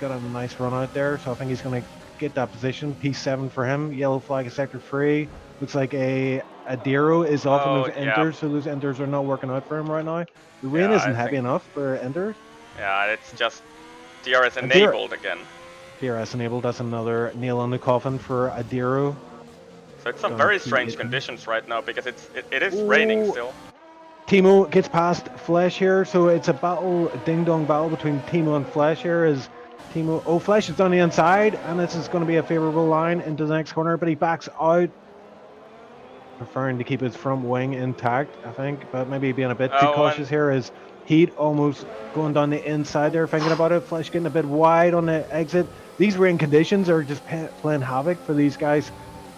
got a nice run out there, so I think he's going to get that position. P7 for him, yellow flag in sector 3. Looks like a Adiro is off on those enders, so those enders are not working out for him right now. The rain isn't heavy enough for enders. Yeah, it's just DRS enabled again. DRS enabled, that's another nail on the coffin for Adiro. So it's some very strange conditions right now because it is raining still. Timo gets past Flesh here, so it's a battle, a ding-dong battle between Timo and Flesh here. As Timo, Flesh is on the inside, and this is going to be a favourable line into the next corner, but he backs out, preferring to keep his front wing intact, I think, but maybe being a bit too cautious here. As Heat almost going down the inside there, thinking about it. Flesh getting a bit wide on the exit. These rain conditions are just playing havoc for these guys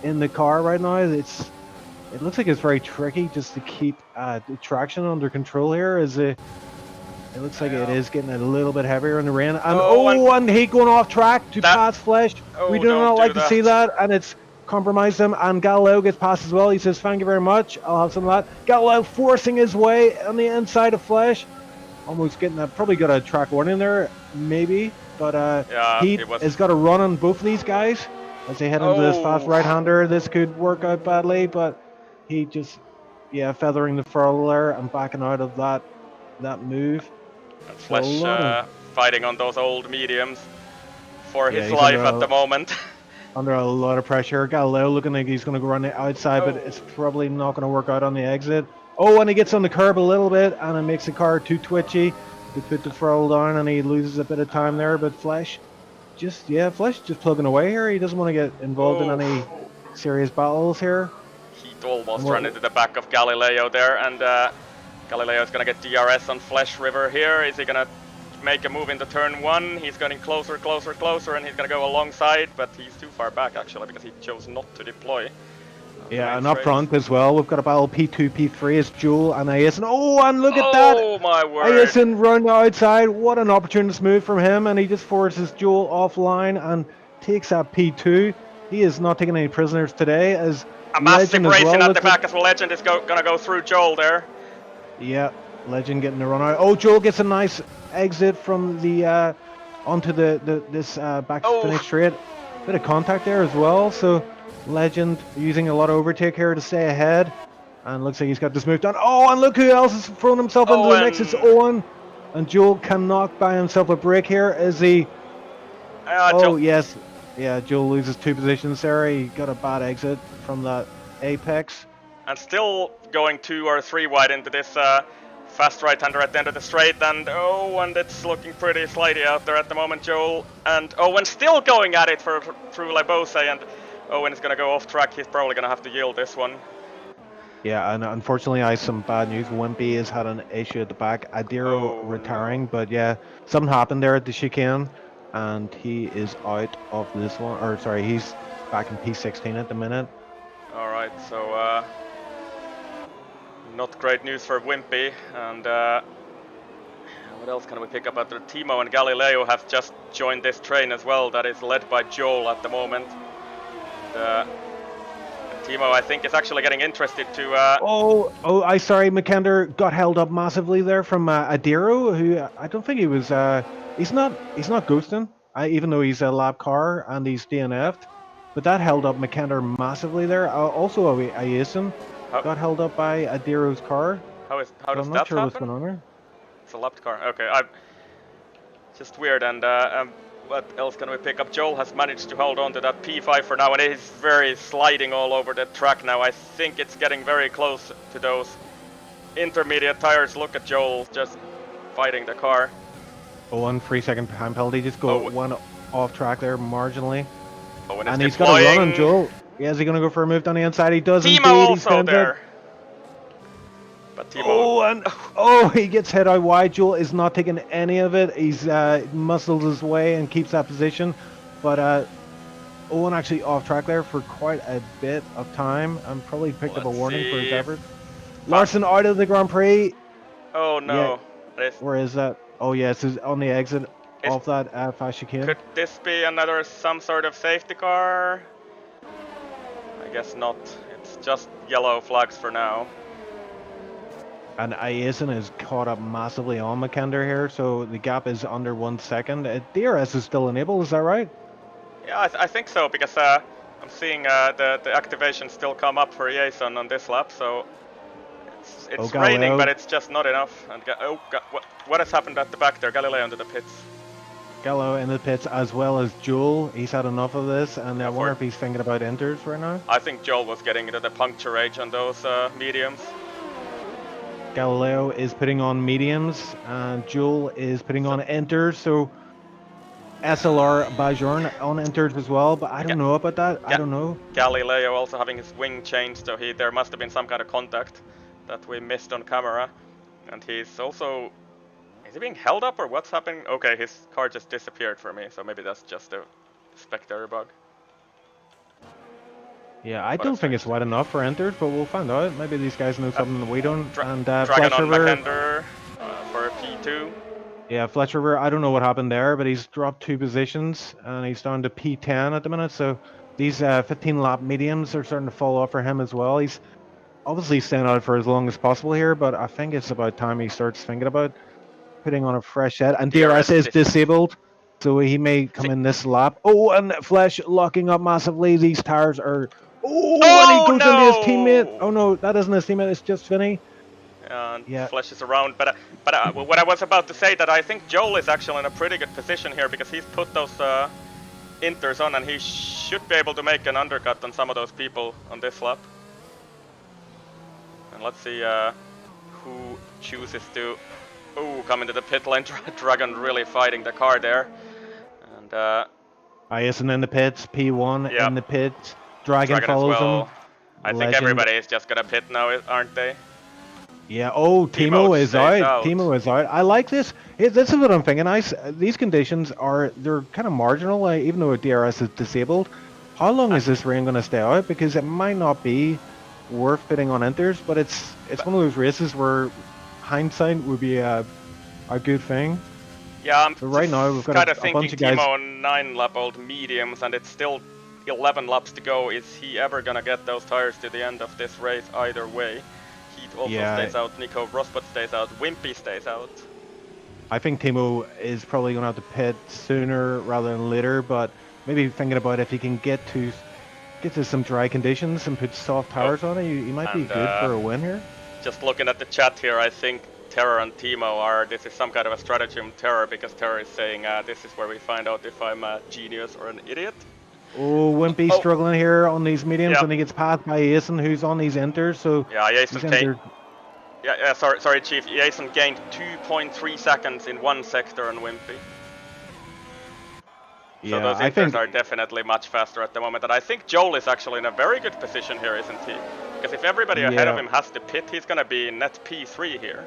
in the car right now. It looks like it's very tricky just to keep the traction under control here. It looks like it is getting a little bit heavier in the rain. And and Heat going off track to pass Flesh. We do not like to see that, and it's compromised him. And Galileo gets past as well. He says, "Thank you very much. I'll have some of that." Galileo forcing his way on the inside of Flesh. Almost getting probably got a track warning there, maybe. But Heat has got a run on both of these guys as they head into this fast right-hander. This could work out badly, but he just, feathering the throttle there and backing out of that move. And Flesh fighting on those old mediums for his life at the moment. Under a lot of pressure. Galileo looking like he's going to go around the outside, but it's probably not going to work out on the exit. And he gets on the curb a little bit, and it makes the car too twitchy. He put the throttle down, and he loses a bit of time there, but Flesh just plugging away here. He doesn't want to get involved in any serious battles here. Heat almost ran into the back of Galileo there, and Galileo's gonna get DRS on Flesh River here. Is he gonna make a move into turn 1? He's getting closer, and he's gonna go alongside, but he's too far back actually because he chose not to deploy. Yeah, and up front as well, we've got a battle P2, P3 is Joel and Aisen. And look at that! Oh my word! Aisen running the outside, what an opportunist move from him, and he just forces Joel offline and takes that P2. He is not taking any prisoners today, as a massive racing at the back as well. Legend is gonna go through Joel there. Yeah, Legend getting the run out. Joel gets a nice exit from the onto this back finish straight. Bit of contact there as well, so Legend using a lot of overtake here to stay ahead, and looks like he's got this move done. And look who else has thrown himself into the mix. It's Owen, and Joel can knock by himself a break here as he yes, Joel loses 2 positions there. He got a bad exit from that apex, and still going 2 or 3 wide into this fast right-hander at the end of the straight, and it's looking pretty slidey out there at the moment, Joel. And Owen still going at it through Labose, and Owen is going to go off track. He's probably going to have to yield this one. Yeah, and unfortunately I have some bad news. Wimpy has had an issue at the back. Adiro retiring, but something happened there at the chicane, and he is out of this one. Or sorry, he's back in P16 at the minute. Alright, so not great news for Wimpy, and what else can we pick up after Timo and Galileo have just joined this train as well that is led by Joel at the moment. And, Timo, I think, is actually getting interested to Mikander got held up massively there from Adiro, who I don't think he was he's not ghosting, even though he's a lap car and he's DNF'd, but that held up Mikander massively there. Also Aisen got held up by Adiro's car. How does that happen? What's going on there. It's a lapped car. Okay, just weird. And what else can we pick up? Joel has managed to hold on to that P5 for now, and it is very sliding all over the track now. I think it's getting very close to those intermediate tires. Look at Joel just fighting the car. Owen, 3-second time penalty. Just go Oh. one off track there marginally. Owen is And he's got a run on deploying. Joel. Yeah, is he going to go for a move down the inside? He does Timo indeed. He also spins it. there. But Timo. Oh, and oh, he gets hit out wide. Joel is not taking any of it. He's muscles his way and keeps that position. But Owen actually off track there for quite a bit of time and probably picked up a Let's warning for his see. effort. Larson out of the Grand Prix. Oh no. Where is that? Oh yes, it's on the exit off that fast chicane. Could this be another some sort of safety car? I guess not. It's just yellow flags for now. And Iason is caught up massively on McKender here, so the gap is under 1 second. DRS is still enabled, is that right? Yeah, I think so, because I'm seeing the activation still come up for Iason on this lap, so it's raining, but it's just not enough. And what has happened at the back there? Galileo into the pits. Gallo in the pits as well as Joel. He's had enough of this, and I wonder if he's thinking about enters right now. I think Joel was getting into the puncture rage on those mediums. Galileo is putting on mediums, and Joel is putting on enters, so SLR Bajorn on enters as well, but I don't know about that. I don't know. Galileo also having his wing changed, so there must have been some kind of contact that we missed on camera. And he's also... Is he being held up or what's happening? Okay, his car just disappeared for me, so maybe that's just a spectator bug. Yeah, I don't think it's wide enough for enters, but we'll find out. Maybe these guys know something that we don't. And Dragon on River, McKender for a P2. Yeah, Fletch River, I don't know what happened there, but he's dropped 2 positions, and he's down to P10 at the minute, so these 15-lap mediums are starting to fall off for him as well. He's obviously staying out for as long as possible here, but I think it's about time he starts thinking about putting on a fresh set. And DRS is disabled, so he may come in this lap. Oh, and Fletch locking up massively. These tires are... Oh, and he goes into his teammate. Oh no, that isn't his teammate, it's just Finney. Flesh is around, but what I was about to say, that I think Joel is actually in a pretty good position here, because he's put those inters on, and he should be able to make an undercut on some of those people on this lap. And let's see who chooses to come into the pit lane. Dragon really fighting the car there. And Iason in the pits, P1 in the pits. Dragon follows him. I think everybody is just gonna pit now, aren't they? Yeah, Timo is out. Timo is out. I like this. This is what I'm thinking. These conditions they're kind of marginal, even though DRS is disabled. How long is this rain going to stay out? Because it might not be worth pitting on enters, but it's one of those races where hindsight would be a good thing. Yeah, I'm right now we've got kind of a thinking bunch of guys. Timo on 9-lap-old mediums, and it's still 11 laps to go. Is he ever gonna get those tires to the end of this race either way? Heat also stays out, Nico Rosberg stays out, Wimpy stays out. I think Timo is probably going to have to pit sooner rather than later, but maybe thinking about if he can get to some dry conditions and put soft tires on it, he might be good for a win here. Just looking at the chat here, I think Terror and Timo this is some kind of a stratagem. Terror, because Terror is saying this is where we find out if I'm a genius or an idiot. Oh, Wimpy's struggling here on these mediums, and he gets passed by Iason, who's on these enters. So yeah, Iason sorry, Chief. Iason gained 2.3 seconds in one sector on Wimpy. So those enters are definitely much faster at the moment, and I think Joel is actually in a very good position here, isn't he? Because if everybody ahead of him has to pit, he's gonna be in net P3 here.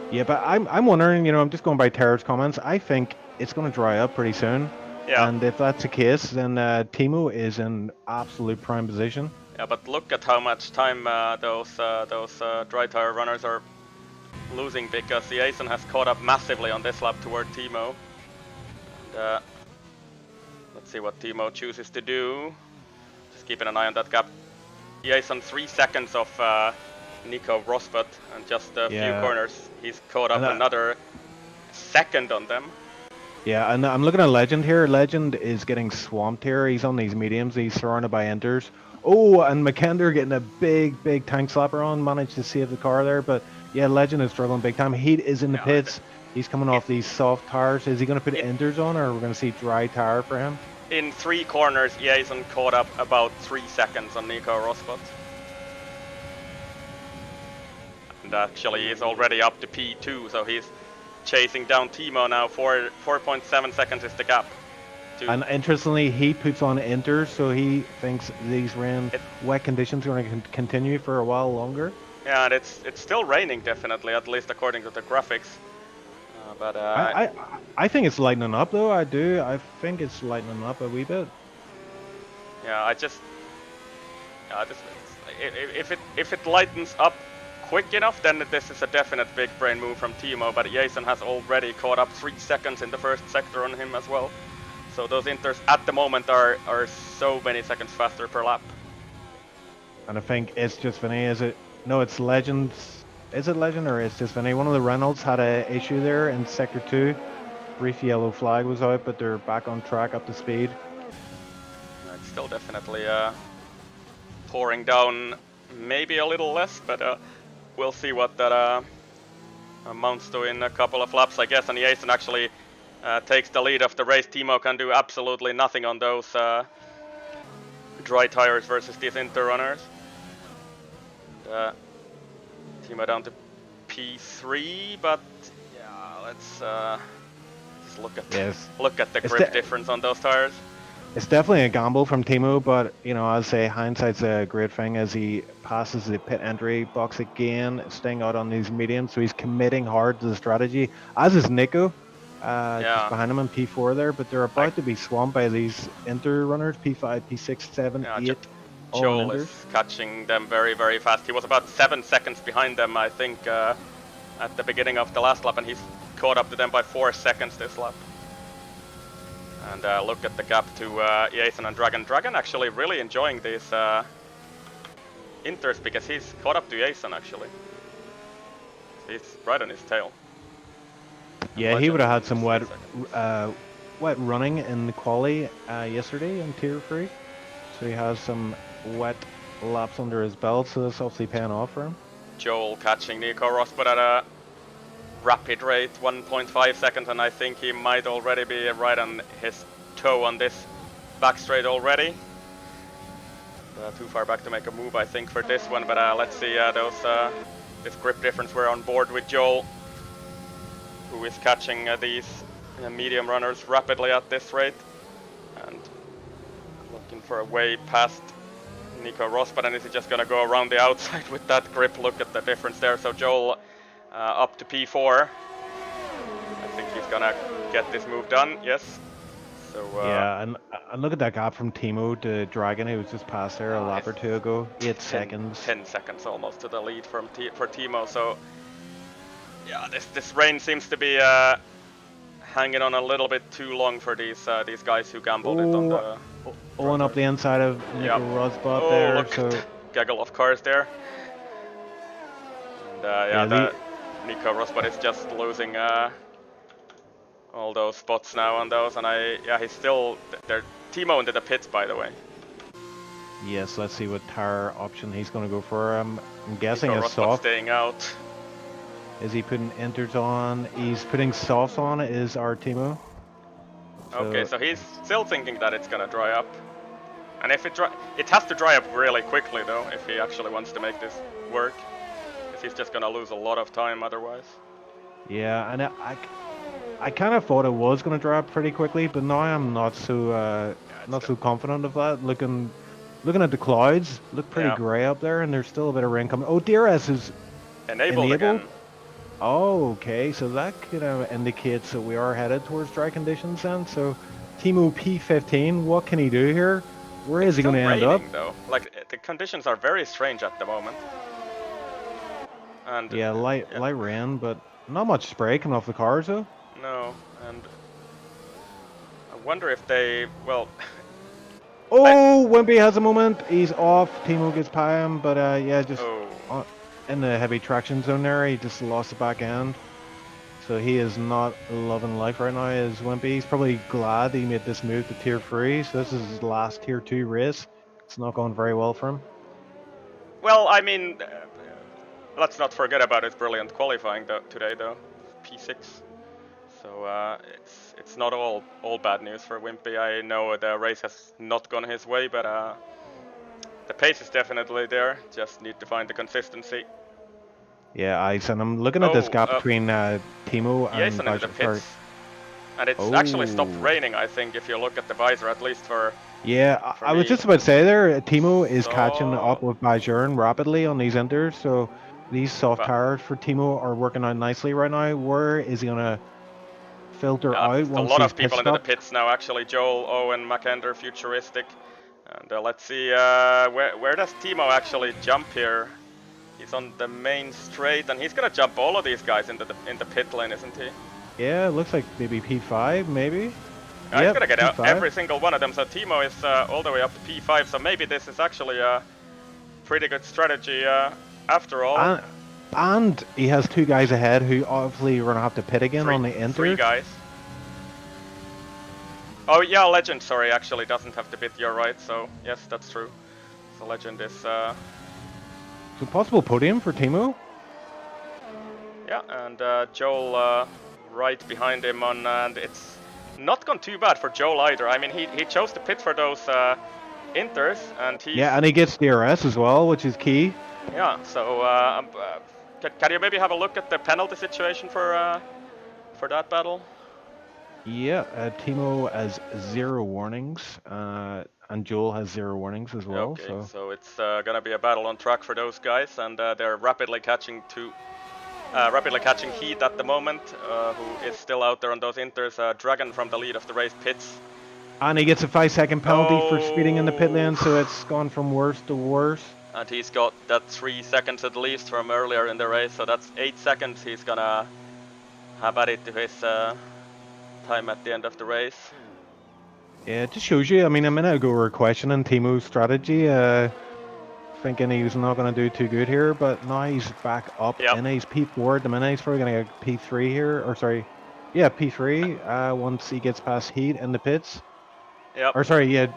Yeah, but I'm wondering, I'm just going by Terror's comments. I think it's going to dry up pretty soon. Yeah. And if that's the case, then Timo is in absolute prime position. Yeah, but look at how much time those dry tire runners are losing, because the Iason has caught up massively on this lap toward Timo. And, let's see what Timo chooses to do. Just keeping an eye on that gap. Iason 3 seconds off Nico Rosberg, and just a few corners. He's caught up another second on them. Yeah, and I'm looking at Legend here. Legend is getting swamped here. He's on these mediums. He's surrounded by enters. Oh, and McKender getting a big tank slapper on. Managed to save the car there, but yeah, Legend is struggling big time. Heat is in the pits. He's coming off these soft tires. Is he going to put enters on, or are we going to see dry tire for him? In 3 corners, Iason caught up about 3 seconds on Nico Rosberg. and actually is already up to P2, so he's chasing down Timo now. 4.7 seconds is the gap. And interestingly, he puts on Enter, so he thinks these wet conditions are going to continue for a while longer. Yeah, and it's still raining definitely, at least according to the graphics. But I think it's lightening up though. I do. I think it's lightening up a wee bit. Yeah, if it lightens up quick enough, then this is a definite big brain move from Timo. But Jason has already caught up 3 seconds in the first sector on him as well. So those inters at the moment are so many seconds faster per lap. And I think it's just Vinny. Is it? No, it's Legends. Is it Legend or it's just Vinny? One of the Reynolds had an issue there in sector 2. Brief yellow flag was out, but they're back on track, up to speed. It's still definitely pouring down, maybe a little less, but we'll see what that amounts to in a couple of laps, I guess. And Jason actually takes the lead of the race. Timo can do absolutely nothing on those dry tires versus these Inter runners. Timo down to P3, but yeah, let's just look at the grip difference on those tires. It's definitely a gamble from Timo, but you know, I'd say hindsight's a great thing as he passes the pit entry box again, staying out on these mediums, so he's committing hard to the strategy, as is Nico. Just behind him in P4 there, but they're about to be swamped by these Inter runners, P5, P6, 7, 8. Joel is catching them very, very fast. He was about 7 seconds behind them, I think, at the beginning of the last lap, and he's caught up to them by 4 seconds this lap. And look at the gap to Jason and Dragon. Dragon actually really enjoying these Inters because he's caught up to Jason actually. He's right on his tail. Yeah, he would have had some wet running in the quali yesterday in Tier 3. So he has some wet laps under his belt, so that's obviously paying off for him. Joel catching Nico Rosberg at a rapid rate, 1.5 seconds, and I think he might already be right on his toe on this back straight already. Too far back to make a move, I think, for this one, but let's see this grip difference. We're on board with Joel, who is catching these medium runners rapidly at this rate, and looking for a way past Nico Rosberg. And is he just gonna go around the outside with that grip? Look at the difference there. So Joel up to P4. I think he's gonna get this move done. Yes. So yeah, and look at that gap from Timo to Dragon, who was just past there a lap or two ago. 8 seconds. 10 seconds almost to the lead for Timo. So yeah, this rain seems to be hanging on a little bit too long for these guys who gambled it on the. Owen up the inside of Nico Rosberg there. Look at the gaggle of cars there. And Nico Rosberg is just losing all those spots now on those, and he's still there. Timo into the pits, by the way. Yes, let's see what tire option he's going to go for. I'm guessing Nico a soft. Staying out. Is he putting inters on? He's putting softs on. Is our Timo? Okay, so he's still thinking that it's gonna dry up, and if it has to dry up really quickly though, if he actually wants to make this work, because he's just gonna lose a lot of time otherwise. Yeah, and I kind of thought it was gonna dry up pretty quickly, but now I'm not so confident of that. Looking at the clouds, look pretty grey up there, and there's still a bit of rain coming. Oh, DRS is enabled again. Oh, okay, so that kind of indicates that we are headed towards dry conditions then. So, Timo P15, what can he do here? Where is he going to end up? Though. Like, the conditions are very strange at the moment. And yeah, light rain, but not much spray coming off the cars though. No, and I wonder if they, well... Oh, Wimpy has a moment. He's off. Timo gets by him, but in the heavy traction zone there, he just lost the back end. So he is not loving life right now, is Wimpy. He's probably glad he made this move to Tier 3, so this is his last Tier 2 race. It's not going very well for him. Well, I mean, let's not forget about his brilliant qualifying today, though. P6. So it's not all bad news for Wimpy. I know the race has not gone his way, but the pace is definitely there. Just need to find the consistency. Yeah, ice, and I'm looking at this gap between Timo and Jason into the pits. And it's actually stopped raining, I think, if you look at the visor, at least for... Yeah, for I was me. just about to say there, Timo is catching up with Bajorn rapidly on these inters, so these soft tires for Timo are working out nicely right now. Where is he gonna filter out once a lot he's of people pit into the stopped? pits now, actually. Joel, Owen, McEnder, Futuristic. And let's see, where does Timo actually jump here? He's on the main straight, and he's gonna jump all of these guys into the pit lane, isn't he? Yeah, it looks like maybe P5, maybe? He's gonna get out every single one of them, so Timo is all the way up to P5, so maybe this is actually a pretty good strategy after all. And he has 2 guys ahead who obviously are gonna have to pit again on the inters. 3 guys. Oh yeah, Legend, sorry, actually doesn't have to pit, you're right, so yes, that's true. So Legend is... So possible podium for Timo? Yeah, and Joel right behind him on, and it's not gone too bad for Joel either. I mean, he chose to pit for those inters, and he... Yeah, and he gets DRS as well, which is key. Yeah, so can you maybe have a look at the penalty situation for that battle? Yeah, Timo has 0 warnings, and Joel has 0 warnings as well. Okay, so it's gonna be a battle on track for those guys, and they're rapidly catching heat at the moment. Who is still out there on those inters? Dragon from the lead of the race pits. And he gets a 5-second penalty for speeding in the pit lane, so it's gone from worse to worse. And he's got that 3 seconds at least from earlier in the race, so that's 8 seconds he's gonna have added to his time at the end of the race. Yeah, it just shows you. I mean, a minute ago we were questioning Timo's strategy, thinking he was not going to do too good here, but now he's back up and he's P4 at the minute. He's probably going to get P3 here, or sorry, yeah, P3 once he gets past Heat in the pits. Yep. Or sorry, yeah.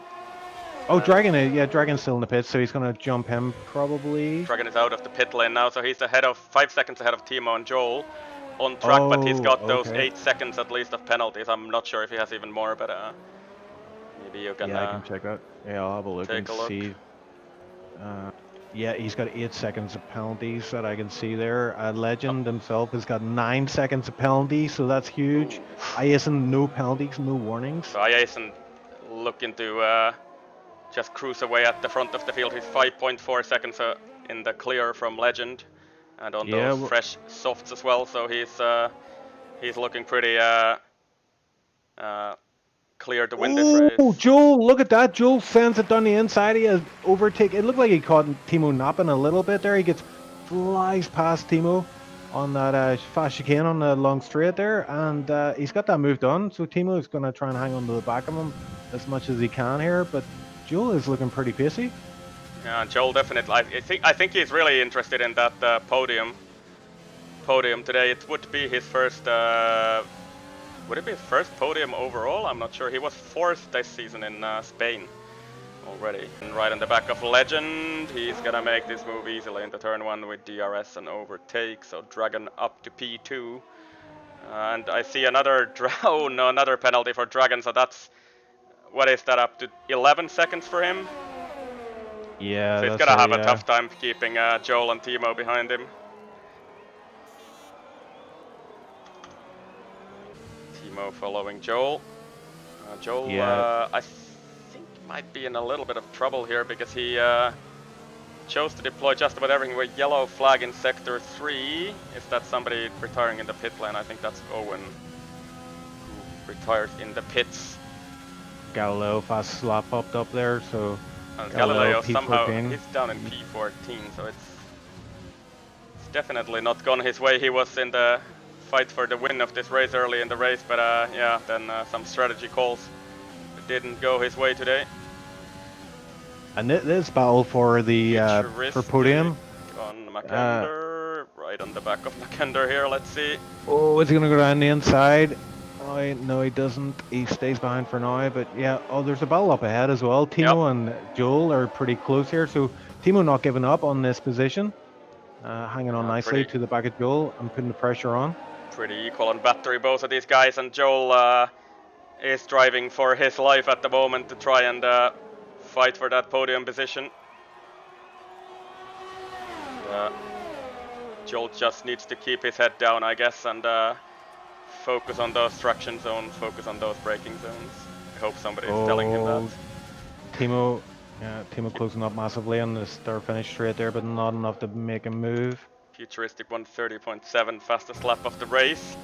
Oh, Dragon, yeah, Dragon's still in the pits, so he's going to jump him probably. Dragon is out of the pit lane now, so he's ahead of 5 seconds ahead of Timo and Joel on track, but he's got those 8 seconds at least of penalties. I'm not sure if he has even more, but maybe you can. Yeah, I can check that. Yeah, I'll have a look and see. Yeah, he's got 8 seconds of penalties that I can see there. Legend himself has got 9 seconds of penalties, so that's huge. Iason, no penalties, no warnings. So Iason looking to just cruise away at the front of the field. He's 5.4 seconds in the clear from Legend, and on those fresh softs as well. So he's looking pretty clear to win this race. Oh, Joel, look at that. Joel sends it down the inside. He has overtake. It looked like he caught Timo napping a little bit there. He flies past Timo on that fast chicane on the long straight there, and he's got that move done. So Timo is going to try and hang on to the back of him as much as he can here, but Joel is looking pretty pacey. Yeah, Joel definitely. I think he's really interested in that podium today. It would be his first. Would it be his first podium overall? I'm not sure. He was 4th this season in Spain already. And right on the back of Legend, he's gonna make this move easily into turn 1 with DRS and overtake. So Dragon up to P2, and I see another another penalty for Dragon. So that's. What is that, up to 11 seconds for him? Yeah, so he's gonna have a tough time keeping Joel and Timo behind him. Timo following Joel. Joel, I think might be in a little bit of trouble here because he chose to deploy just about everything with yellow flag in sector 3. Is that somebody retiring in the pit lane? I think that's Owen, who retires in the pits. Galileo fast slap popped up there, so Galileo somehow he's down in P14, so it's definitely not gone his way. He was in the fight for the win of this race early in the race, but yeah, then some strategy calls didn't go his way today. And this battle for the for podium on McEnder, right on the back of McEnder here. Let's see. Oh, is he gonna go down the inside? No, he doesn't. He stays behind for now, but yeah. Oh, there's a battle up ahead as well. Timo and Joel are pretty close here, so Timo not giving up on this position, hanging on nicely to the back of Joel and putting the pressure on. Pretty equal on battery, both of these guys, and Joel is driving for his life at the moment to try and fight for that podium position. Joel just needs to keep his head down, I guess, and focus on those traction zones, focus on those braking zones. I hope somebody is telling him that. Timo, yeah, Timo closing up massively on the start finish straight there, but not enough to make a move. Futuristic 130.7, fastest lap of the race,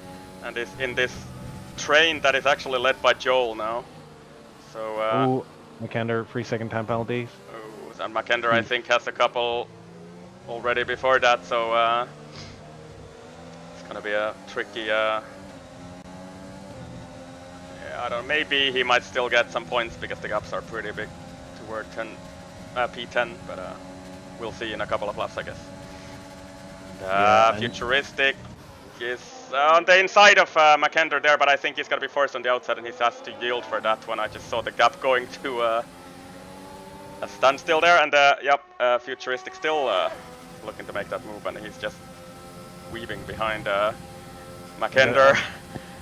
and is in this train that is actually led by Joel now. So McKender 3-second time penalty. And McKender I think has a couple already before that, so it's gonna be a tricky. I don't know, maybe he might still get some points because the gaps are pretty big toward P10, but we'll see in a couple of laps, I guess. Futuristic is on the inside of McKender there, but I think he's gonna be forced on the outside, and he has to yield for that one. I just saw the gap going to a standstill there, and Futuristic still looking to make that move, and he's just weaving behind McKender.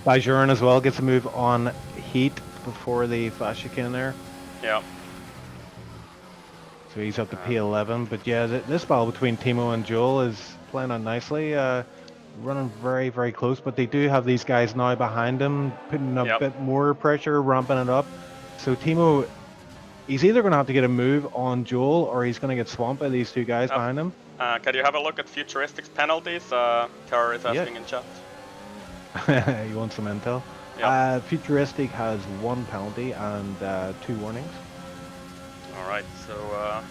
Bajoran as well gets a move on Heat before the flash chicane there. Yeah. So he's up to P11, but yeah, this battle between Timo and Joel is playing out nicely. Running very, very close, but they do have these guys now behind him, putting a bit more pressure, ramping it up. So Timo, he's either going to have to get a move on Joel, or he's going to get swamped by these two guys behind him. Can you have a look at Futuristic's penalties? Tara is asking in chat. You want some intel? Yep. Futuristic has 1 penalty and 2 warnings. Alright, so...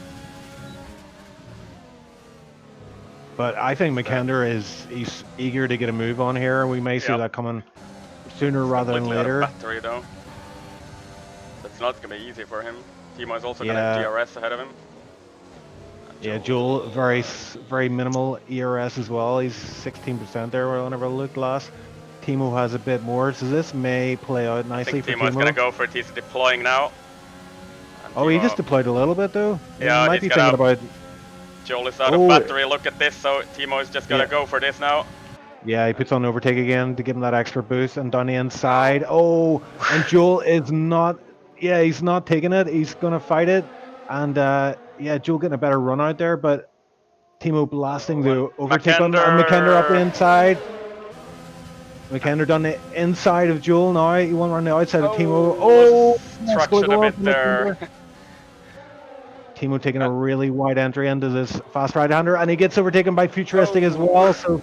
But I think McKender he's eager to get a move on here. We may see that coming sooner rather than later. Battery, though. It's not going to be easy for him. Timo is also going to have DRS ahead of him. Yeah, Joel, very minimal ERS as well. He's 16% there whenever I looked last. Timo has a bit more, so this may play out nicely for Timo. Timo's going to go for it. He's deploying now. And he just deployed a little bit though. Yeah, he might be thinking about... Joel is out of battery, look at this, so Timo is just going to go for this now. Yeah, he puts on overtake again to give him that extra boost, and down the inside. Oh, and Joel is not... Yeah, he's not taking it. He's going to fight it. And Joel getting a better run out there, but Timo blasting the overtake on McKender up the inside. McKender done the inside of Joel now. He went around the outside of Timo. Traction a bit there. Timo taking a really wide entry into this fast right-hander, and he gets overtaken by Futuristic as well. So,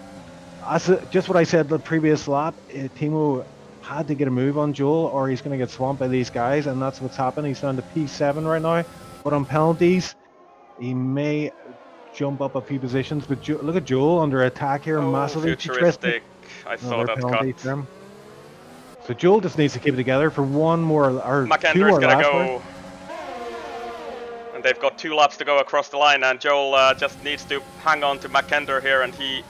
just what I said the previous lap, Timo had to get a move on Joel, or he's going to get swamped by these guys, and that's what's happened. He's down to P7 right now, but on penalties, he may jump up a few positions. But look at Joel under attack here, massively. Futuristic. I saw that cut. So Joel just needs to keep it together for one more or McKender two more is going to laps. go. And they've got 2 laps to go across the line, and Joel just needs to hang on to McKender here, and he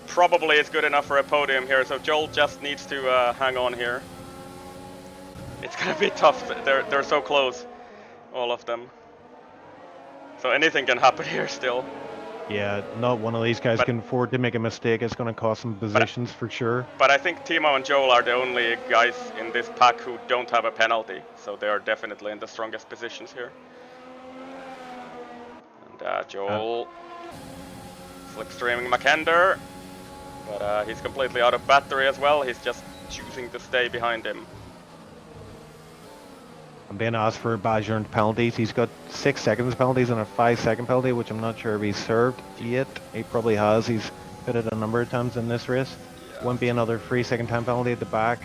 probably is good enough for a podium here. So Joel just needs to hang on here. It's going to be tough. They're so close, all of them. So anything can happen here still. Yeah, not one of these guys can afford to make a mistake. It's going to cost some positions for sure. But I think Timo and Joel are the only guys in this pack who don't have a penalty, so they are definitely in the strongest positions here. And Joel slipstreaming McKender, but he's completely out of battery as well. He's just choosing to stay behind him. I'm being asked for Bajoran penalties. He's got 6 seconds penalties and a 5-second penalty, which I'm not sure if he's served yet. He probably has. He's hit it a number of times in this race. Won't be another 3-second time penalty at the back.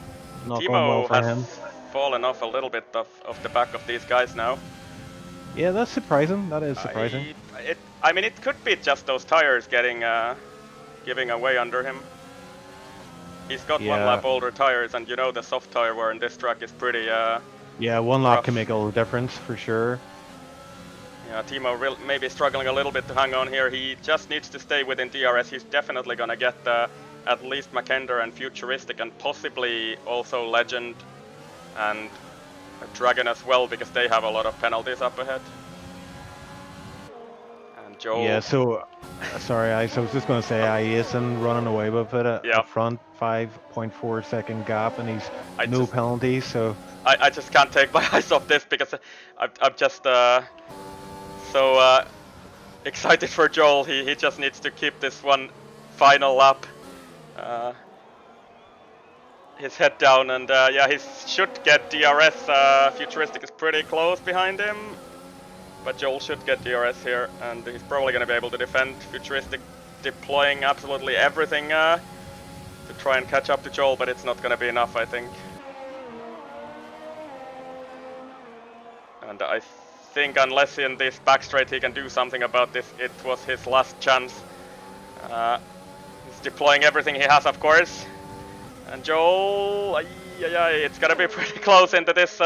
Not Timo going well for has him. Fallen off a little bit of the back of these guys now. Yeah, that's surprising. That is surprising. I mean, it could be just those tires giving away under him. He's got 1 lap older tires, and you know the soft tire wear in this track is pretty yeah, 1 lap rough. can make a difference for sure. Yeah, Timo maybe struggling a little bit to hang on here. He just needs to stay within DRS. He's definitely gonna get at least McKender and Futuristic, and possibly also Legend and Dragon as well, because they have a lot of penalties up ahead. And Joel. Yeah, so sorry, I was just going to say Iason running away with it up front, 5.4 second gap, and he's no penalties. So I just can't take my eyes off this, because I'm just so excited for Joel. He just needs to keep this one final lap. His head down, and yeah, he should get DRS. Futuristic is pretty close behind him, but Joel should get DRS here, and he's probably going to be able to defend. Futuristic deploying absolutely everything to try and catch up to Joel, but it's not going to be enough, I think. And I think unless in this back straight he can do something about this, it was his last chance. He's deploying everything he has, of course. And Joel, it's gonna be pretty close into this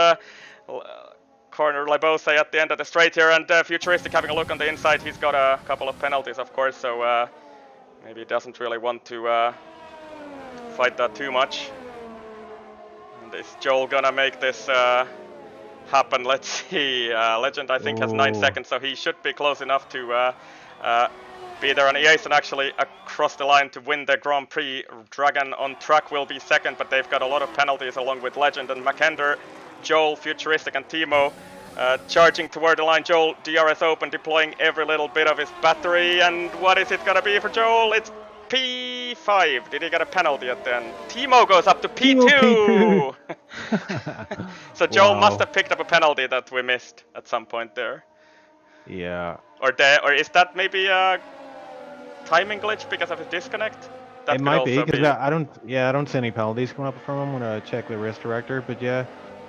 corner. Lebose at the end of the straight here, and Futuristic having a look on the inside. He's got a couple of penalties, of course, so maybe he doesn't really want to fight that too much. And is Joel gonna make this happen? Let's see. Legend, I think, has 9 seconds, so he should be close enough to be there. And Jason actually across the line to win the Grand Prix. Dragon on track will be second, but they've got a lot of penalties along with Legend and Mackinder. Joel, Futuristic and Timo charging toward the line. Joel, DRS open, deploying every little bit of his battery. And what is it gonna be for Joel? It's P5. Did he get a penalty at the end? Timo goes up to P2. So Joel must have picked up a penalty that we missed at some point there. Yeah. Or is that maybe a timing glitch because of his disconnect? That it might be, because I don't see any penalties coming up from him when I check the race director. But yeah,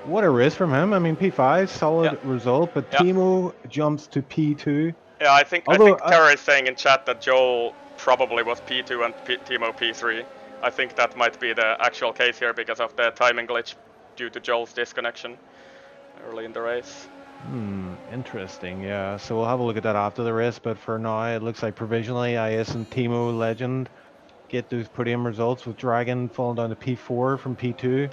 what a race from him. I mean, P5, solid result, but Timo jumps to P2. Yeah, I think Terra is saying in chat that Joel probably was P2 and Timo P3. I think that might be the actual case here because of the timing glitch due to Joel's disconnection early in the race. Interesting, yeah. So we'll have a look at that after the race, but for now it looks like provisionally IS and Timo Legend get those podium results, with Dragon falling down to P4 from P2.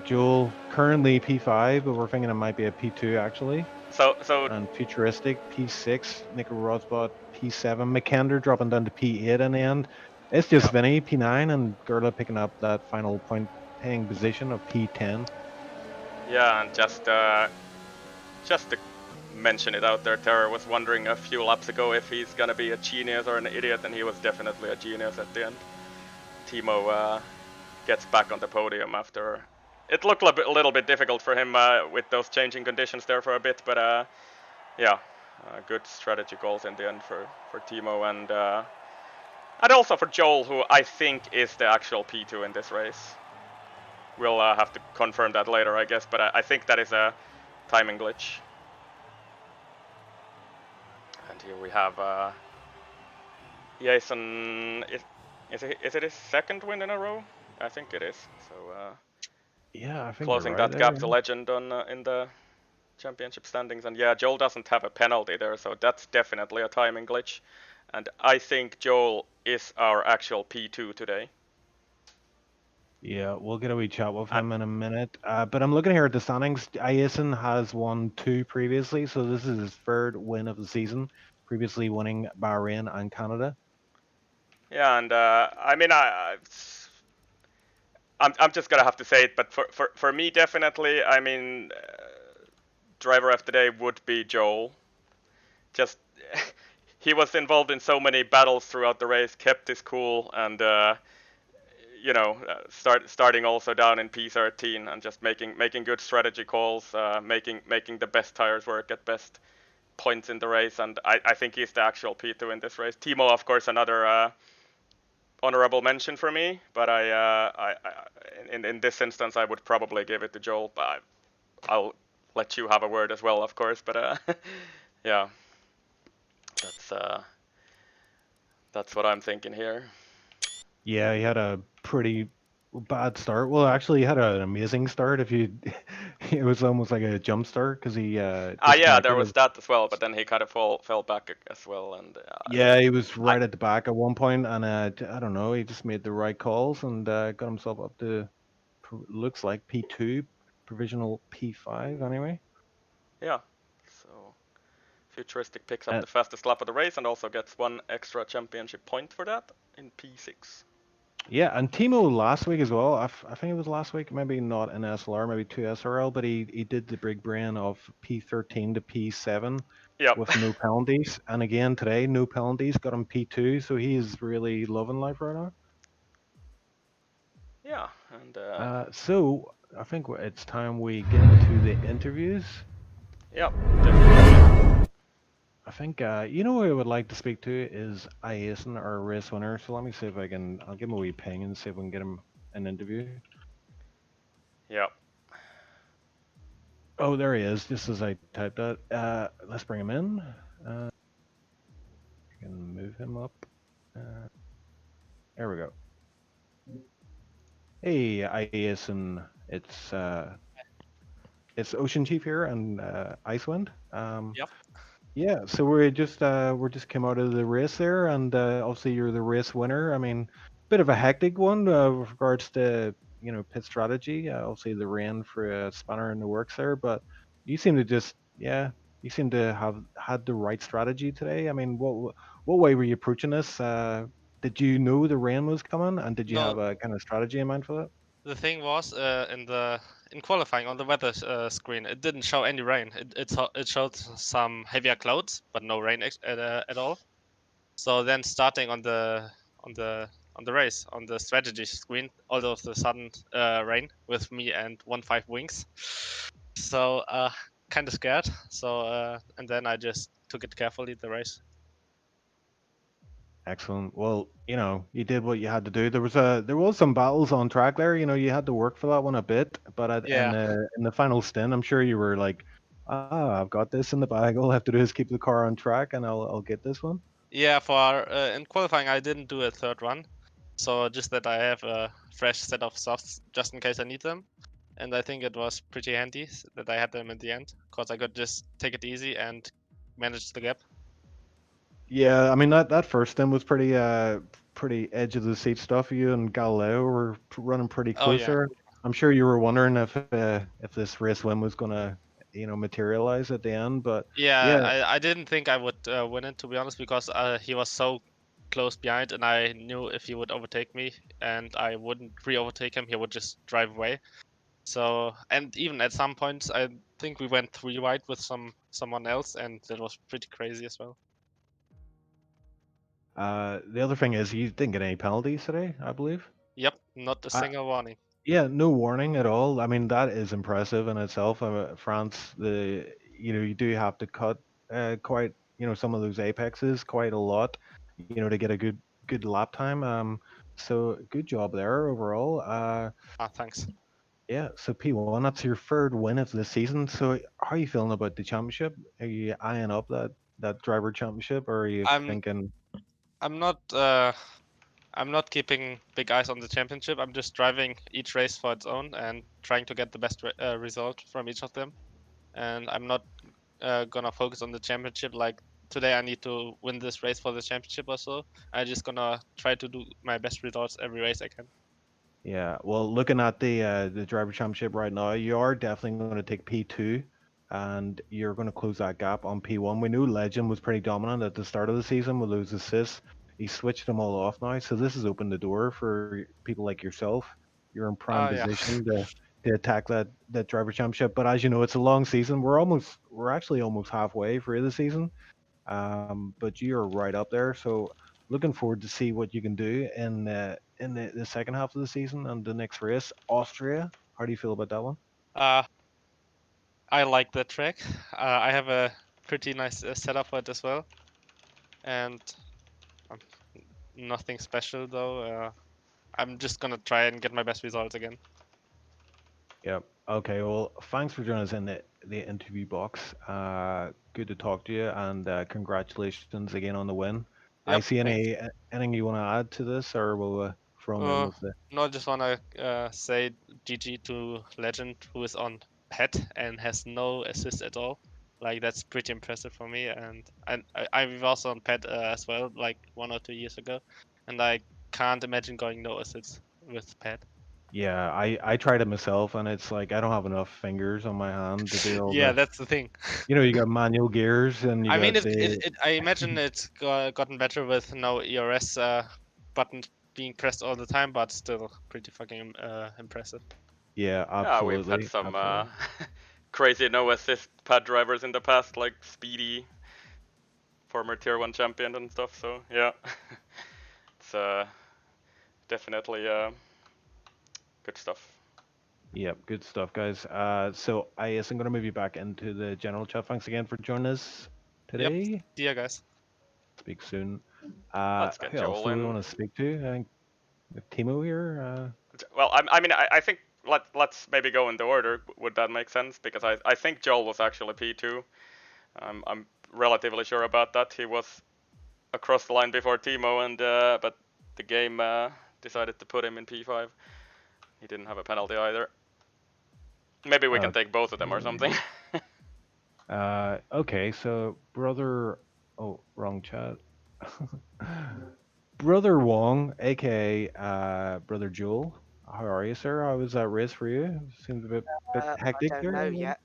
Joel currently P5, but we're thinking it might be a P2 actually. And Futuristic P6, Nico Rosbot P7, Mackinder dropping down to P8 in the end. It's just Vinny P9 and Gerla picking up that final point paying position of P10. Yeah, and just to mention it out there, Terror was wondering a few laps ago if he's gonna be a genius or an idiot, and he was definitely a genius at the end. Timo gets back on the podium after it looked a little bit difficult for him with those changing conditions there for a bit, but good strategy goals in the end for Timo and also for Joel, who I think is the actual P2 in this race. We'll have to confirm that later, I guess, but I think that is a timing glitch. And here we have Jason. Is it his second win in a row? I think it is. So yeah, I think closing that gap to Legend in the championship standings. And yeah, Joel doesn't have a penalty there, so that's definitely a timing glitch. And I think Joel is our actual P2 today. Yeah, we'll get a wee chat with him in a minute. But I'm looking here at the standings. Iason has won 2 previously, so this is his 3rd win of the season, previously winning Bahrain and Canada. Yeah, and I mean, I'm just gonna have to say it, but for me, definitely, I mean, driver of the day would be Joel. Just he was involved in so many battles throughout the race, kept his cool, and you know, starting also down in P13 and just making good strategy calls, making the best tires work at best points in the race, and I think he's the actual P2 in this race. Timo, of course, another honorable mention for me, but in this instance I would probably give it to Joel, but I'll let you have a word as well, of course. But yeah, that's what I'm thinking here. Yeah, he had a pretty bad start. Well, actually, he had an amazing start. It was almost like a jump start because he. Yeah, there was that as well, but then he kind of fell back as well, and. Yeah, he was right at the back at one point, and I don't know. He just made the right calls and got himself up to looks like P2, provisional P5 anyway. Yeah, so Futuristic picks up the fastest lap of the race and also gets 1 extra championship point for that in P6. Yeah, and Timo last week as well. I think it was last week, maybe not in SLR, maybe 2 SRL, but he did the big brain of P13 to P7. Yep. with no penalties. And again today, no penalties, got him P2, so he's really loving life right now. Yeah, and So I think it's time we get into the interviews. yep, definitely. I think you know who I would like to speak to is Iason, our race winner. So let me see if I can. I'll give him a wee ping and see if we can get him an interview. Yep. Oh, there he is. Just as I typed that. Let's bring him in. I can move him up. There we go. Hey, Iason. It's Ocean Chief here and Icewind. Yep. Yeah, so we just came out of the race there, and obviously you're the race winner. I mean, bit of a hectic one with regards to pit strategy. Obviously the rain for a spanner in the works there, but you seem to you seem to have had the right strategy today. I mean, what way were you approaching this? Did you know the rain was coming, and did you have No, a kind of strategy in mind for that? the thing was in qualifying on the weather screen, it didn't show any rain. It showed some heavier clouds, but no rain at all. So then starting on the race on the strategy screen, all of a sudden rain with me and 1.5 wings. So kind of scared. So and then I just took it carefully the race. Excellent. Well, you did what you had to do. There was some battles on track there. You had to work for that one a bit, but Yeah. in the final stint, I'm sure you were like, I've got this in the bag. All I have to do is keep the car on track, and I'll get this one. Yeah, for in qualifying I didn't do a third run, so just that I have a fresh set of softs just in case I need them, and I think it was pretty handy that I had them at the end, because I could just take it easy and manage the gap. Yeah, I mean that first stint was pretty edge of the seat stuff. You and Galileo were running pretty Oh close yeah, there. I'm sure you were wondering if this race win was gonna materialize at the end, but yeah. yeah. I didn't think I would win it, to be honest, because he was so close behind, and I knew if he would overtake me and I wouldn't re-overtake him, he would just drive away. So, and even at some points, I think we went 3 wide with someone else, and that was pretty crazy as well. The other thing is you didn't get any penalties today, I believe. Yep, not a single warning. Yeah, no warning at all. I mean, that is impressive in itself. France, you do have to cut quite, some of those apexes quite a lot, to get a good lap time. So good job there overall. Thanks. Yeah, so P1, that's your third win of the season. So how are you feeling about the championship? Are you eyeing up that driver championship, or are you I'm thinking? I'm not keeping big eyes on the championship. I'm just driving each race for its own and trying to get the best result from each of them. And I'm not gonna focus on the championship. Like today, I need to win this race for the championship or so. I'm just gonna try to do my best results every race I can. Yeah, well, looking at the driver championship right now, you are definitely going to take P2, and you're going to close that gap on P1. We knew Legend was pretty dominant at the start of the season with those assists. He switched them all off now, so this has opened the door for people like yourself. You're in prime Yeah. position to attack that driver championship. But as you know, it's a long season. We're actually almost halfway through the season, but you're right up there. So looking forward to see what you can do in the second half of the season and the next race, Austria. How do you feel about that one? I like that track. I have a pretty nice setup for it as well, and nothing special though. I'm just gonna try and get my best results again. Yep. Okay. Well, thanks for joining us in the interview box. Good to talk to you, and congratulations again on the win. I Yep, see thanks. anything you want to add to this, or we'll throw them in with the. No, I just wanna say GG to Legend, who is on pet and has no assist at all. Like that's pretty impressive for me, and I was also on pet as well, like 1 or 2 years ago, and I can't imagine going no assists with pet. Yeah, I tried it myself, and it's like I don't have enough fingers on my hand to do all Yeah, the. that's the thing. You got manual gears, and you I mean, got the. I imagine it's gotten better with no ERS button being pressed all the time, but still pretty fucking impressive. Yeah, Yeah, we've absolutely. had some Absolutely. crazy no assist pad drivers in the past, like Speedy former Tier 1 champion and stuff. So yeah, it's definitely good stuff. Yep, good stuff, guys. So I guess I'm gonna move you back into the general chat. Thanks again for joining us today. Yep. See ya, guys. Speak soon. Let's get Who else Joel do we in. want to speak to? I think Timo here. Well, I mean, I think let's maybe go in the order. Would that make sense? Because I think Joel was actually P2. I'm relatively sure about that. He was across the line before Timo, and but the game decided to put him in P5. He didn't have a penalty either. Maybe we can take both of them or something. Okay, so brother. Oh, wrong chat. Brother Wong, aka Brother Joel. How are you, sir? How was that race for you? Seems a bit hectic I there. don't know yet.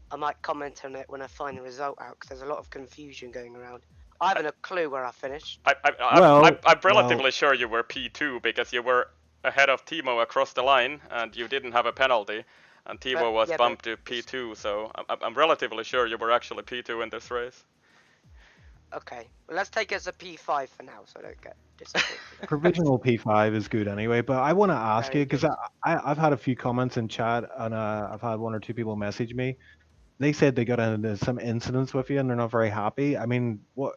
I might comment on it when I find the result out, because there's a lot of confusion going around. I haven't a clue where I finished. I'm relatively sure you were P2 because you were ahead of Timo across the line and you didn't have a penalty, and Timo was bumped to P2. So I'm relatively sure you were actually P2 in this race. Okay, well, let's take it as a P5 for now, so I don't get disappointed. Provisional P5 is good anyway, but I want to ask Very you, because I've had a few comments in chat, and I've had 1 or 2 people message me. They said they got into some incidents with you and they're not very happy. I mean, what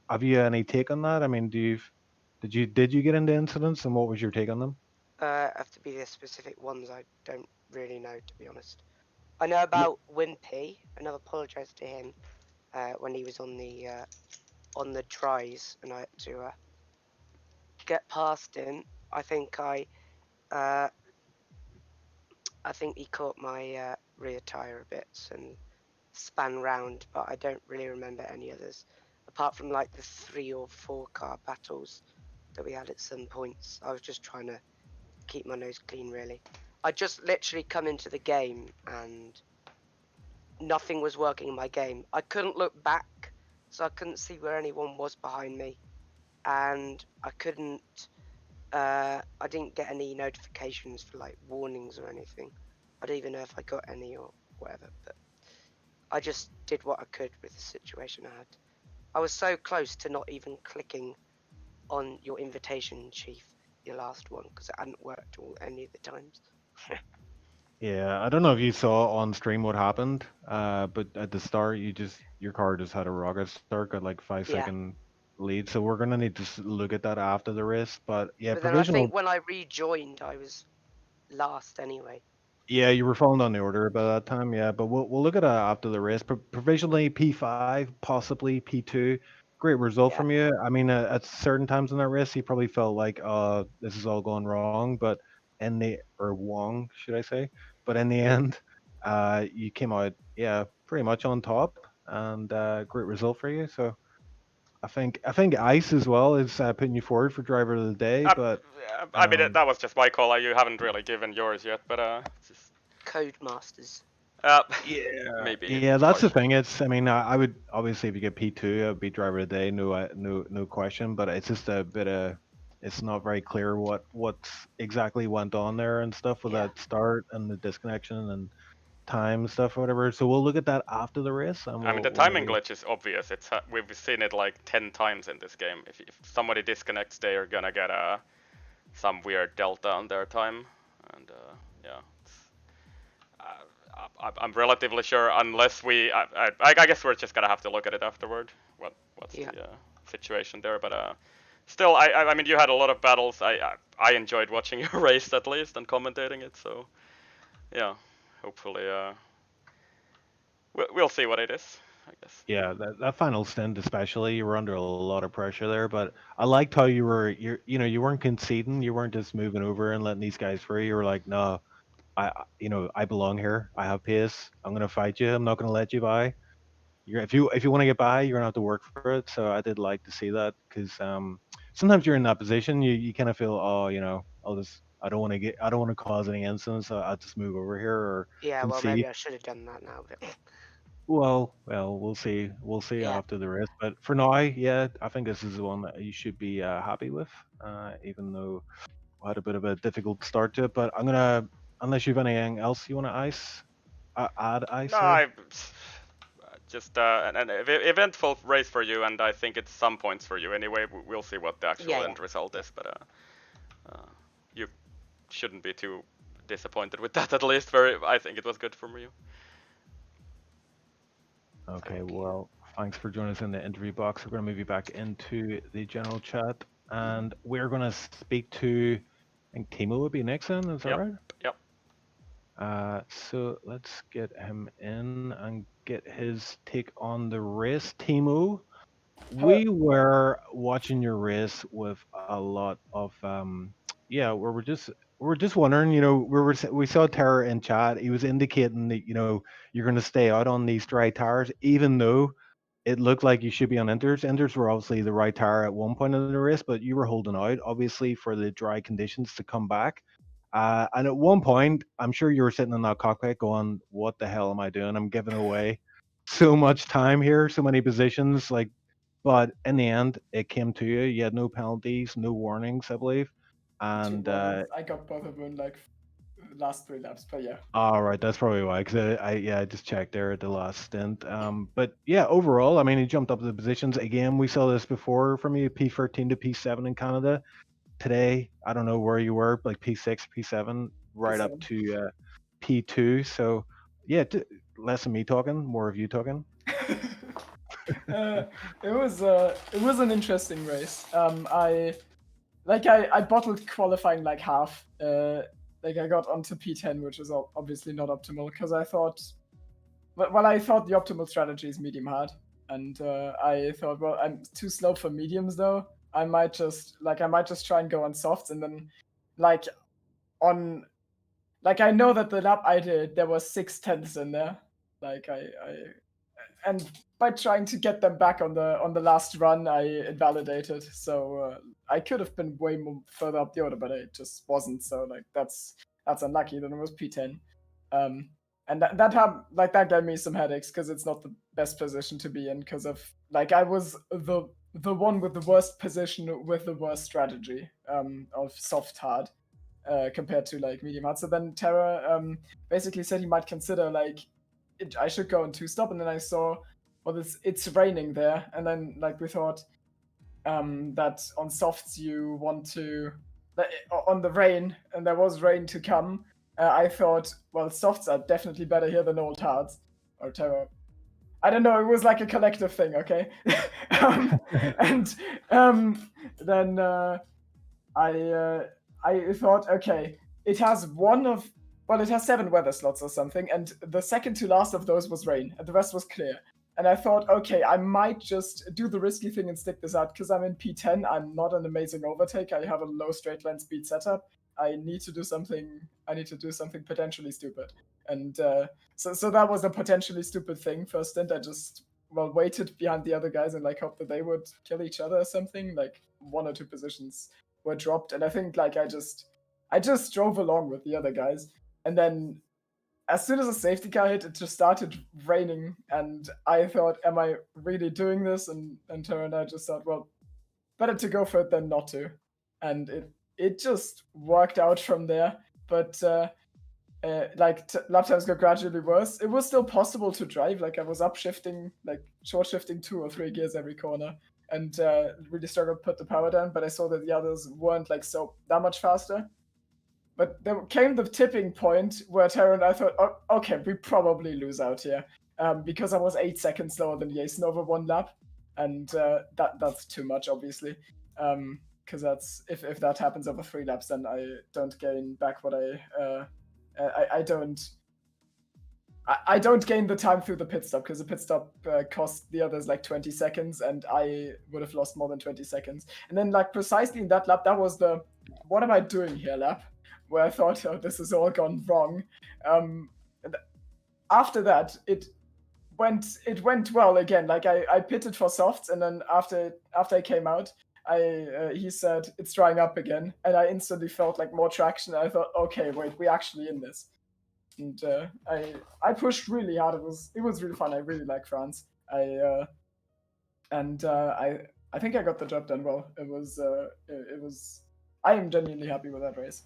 have you any take on that? I mean, did you get into incidents, and what was your take on them? Have to be the specific ones. I don't really know, to be honest. I know about Wimpy, and I've apologised to him when he was on the tries, and I had to get past him. I think he caught my rear tyre a bit and span round, but I don't really remember any others, apart from like the 3 or 4 car battles that we had at some points. I was just trying to keep my nose clean, really. I just literally come into the game and nothing was working in my game. I couldn't look back, so I couldn't see where anyone was behind me, and I didn't get any notifications for like warnings or anything. I don't even know if I got any or whatever, but I just did what I could with the situation I had. I was so close to not even clicking on your invitation, Chief, your last one, because it hadn't worked any of the times. Yeah, I don't know if you saw on stream what happened, but at the start, your car just had a rocket start, got like 5-second lead. So we're gonna need to look at that after the race. But yeah, But then I think when I rejoined, I was last anyway. Yeah, you were falling on the order by that time. Yeah, but we'll look at it after the race. Provisionally P5, possibly P2. Great result from you. I mean, at certain times in that race, you probably felt like, this is all going wrong. But wrong, should I say? But in the end, you came out, pretty much on top, and great result for you. So I think Ice as well is putting you forward for driver of the day. I mean, that was just my call. You haven't really given yours yet, but just Codemasters. Maybe. Yeah, that's the thing. I mean, I would obviously, if you get P2, I'd be driver of the day, no question. But it's just a bit of, it's not very clear what exactly went on there and stuff with that start and the disconnection and time stuff or whatever. So we'll look at that after the race. And I mean, the timing glitch is obvious. We've seen it like 10 times in this game. If somebody disconnects, they are gonna get some weird delta on their time, and I'm relatively sure, unless I guess we're just gonna have to look at it afterward. What's the situation there? But still, I mean, you had a lot of battles. I enjoyed watching your race at least and commentating it. So yeah, hopefully we'll see what it is, I guess. Yeah, that final stint especially, you were under a lot of pressure there. But I liked how you weren't conceding. You weren't just moving over and letting these guys free. You were like, no. I belong here. I have pace. I'm gonna fight you. I'm not gonna let you by. If you want to get by, you're gonna have to work for it. So I did like to see that, because sometimes you're in that position. You kind of feel, I don't want to cause any incidents. So I'll just move over here or well, concede. maybe I should have done that now. But... Well, we'll see. We'll see after the race. But for now, I think this is the one that you should be happy with, even though we had a bit of a difficult start to it. But I'm gonna. Unless you have anything else you want to add, Ice? No, just an eventful race for you, and I think it's some points for you anyway. We'll see what the actual Yeah. end result is, but you shouldn't be too disappointed with that. At least, I think it was good from you. Okay, well, thanks for joining us in the interview box. We're going to move you back into the general chat, and we're going to speak to, I think Timo would be next then, is that Yep. right? Yep. So let's get him in and get his take on the race. Timo, we were watching your race with a lot of, we're just wondering, we saw Terra in chat. He was indicating that, you're going to stay out on these dry tires, even though it looked like you should be on inters. Inters were obviously the right tire at one point in the race, but you were holding out, obviously, for the dry conditions to come back. And at one point, I'm sure you were sitting in that cockpit going, what the hell am I doing? I'm giving away so much time here, so many positions. But in the end, it came to you. You had no penalties, no warnings, I believe. And I got both of them like last 3 laps, but yeah. all right, that's probably why. Because I just checked there at the last stint. But yeah, overall, I mean, he jumped up the positions again. We saw this before from you, P13 to P7 in Canada. Today, I don't know where you were, like P6, P7, right up to P2. So yeah, less of me talking, more of you talking. It was an interesting race. I bottled qualifying like half. Like I got onto P10, which is obviously not optimal because I thought the optimal strategy is medium hard, and I thought, well, I'm too slow for mediums though. I might just try and go on softs, and then I know that the lap I did there was 6/10 in there. And by trying to get them back on the last run, I invalidated. So I could have been way more further up the order, but I just wasn't. So that's unlucky. Then it was P10, and that gave me some headaches because it's not the best position to be in because of I was the one with the worst position with the worst strategy of soft hard compared to medium hard. So then Terra basically said he might consider I should go on 2-stop, and then I saw, well, it's raining there, and then we thought that on softs you want to on the rain, and there was rain to come. I thought, well, softs are definitely better here than old hards or Terra. I don't know. It was like a collective thing, okay? And then I thought, okay, it has it has 7 weather slots or something, and the second to last of those was rain, and the rest was clear. And I thought, okay, I might just do the risky thing and stick this out, because I'm in P10, I'm not an amazing overtake, I have a low straight line speed setup, I need to do something potentially stupid. And so that was a potentially stupid thing. First stint, I just, waited behind the other guys and hoped that they would kill each other or something, 1 or 2 positions were dropped, and I think I just drove along with the other guys. And then as soon as a safety car hit, it just started raining, and I thought, am I really doing this? And Tara and I just thought, well, better to go for it than not to. And it just worked out from there. But lap times got gradually worse. It was still possible to drive. I was upshifting, short shifting 2 or 3 gears every corner, and really struggled to put the power down. But I saw that the others weren't that much faster. But there came the tipping point where Terra and I thought, oh, okay, we probably lose out here, because I was 8 seconds slower than Jason over 1 lap, and that's too much, obviously, because that's if that happens over 3 laps, then I don't gain back what I don't gain the time through the pit stop, because the pit stop cost the others 20 seconds, and I would have lost more than 20 seconds. And then precisely in that lap, that was the what am I doing here lap, where I thought, oh, this has all gone wrong. After that, it went well again. I pitted for softs, and then after I came out, he said it's drying up again, and I instantly felt more traction. I thought, okay, wait, we're actually in this. And I pushed really hard. It was really fun. I really like France. I think I got the job done well. It was. I am genuinely happy with that race.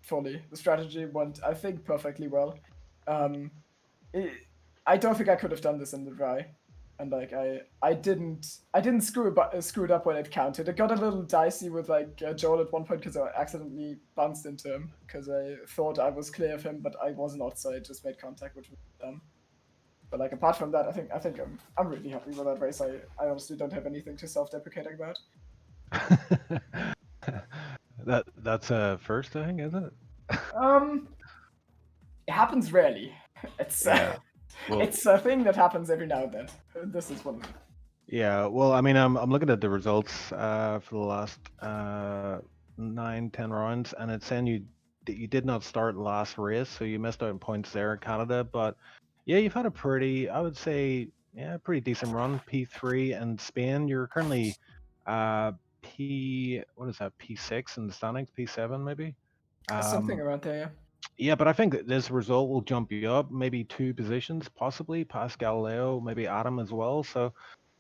Fully, the strategy went, I think, perfectly well. I don't think I could have done this in the dry, and like I didn't screw it up when it counted. It got a little dicey with like Joel at one point because I accidentally bounced into him because I thought I was clear of him, but I was not, so I just made contact, which was dumb. But like apart from that, I think I'm really happy with that race. I honestly don't have anything to self-deprecating about. That's a first, I think, isn't it? It happens rarely. It's Yeah. Well, it's a thing that happens every now and then. This is one of them. yeah. Well, I mean, I'm looking at the results for the last 9-10 rounds, and it's saying you did not start last race, so you missed out on points there in Canada. But yeah, you've had a pretty, I would say, yeah, pretty decent run. P3 in Spain. You're currently what is that? P6 in the standings, P7 maybe. Something around there, yeah. Yeah, but I think that this result will jump you up maybe 2 positions, possibly past Galileo, maybe Adam as well. So,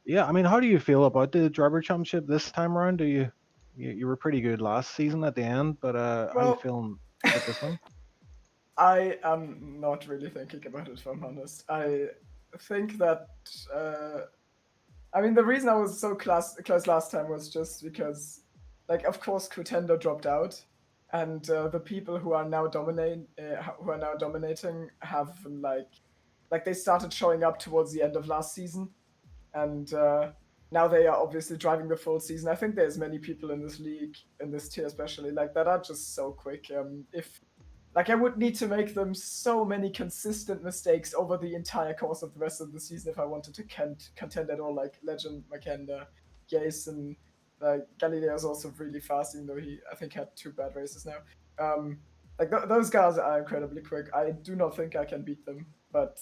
yeah, I mean, how do you feel about the driver championship this time around? Do you were pretty good last season at the end, but how are you Well- feeling about this one? I am not really thinking about it, if I'm honest. I think that I mean, the reason I was so close last time was just because, like, of course, Contender dropped out, and the people who are now dominating have like they started showing up towards the end of last season, and now they are obviously driving the full season. I think there's many people in this league, in this tier especially, like that are just so quick. If like I would need to make them so many consistent mistakes over the entire course of the rest of the season if I wanted to contend at all. Like Legend, Makenda, Jason, Galileo's also really fast, even though he I think had 2 bad races now. Those guys are incredibly quick. I do not think I can beat them, but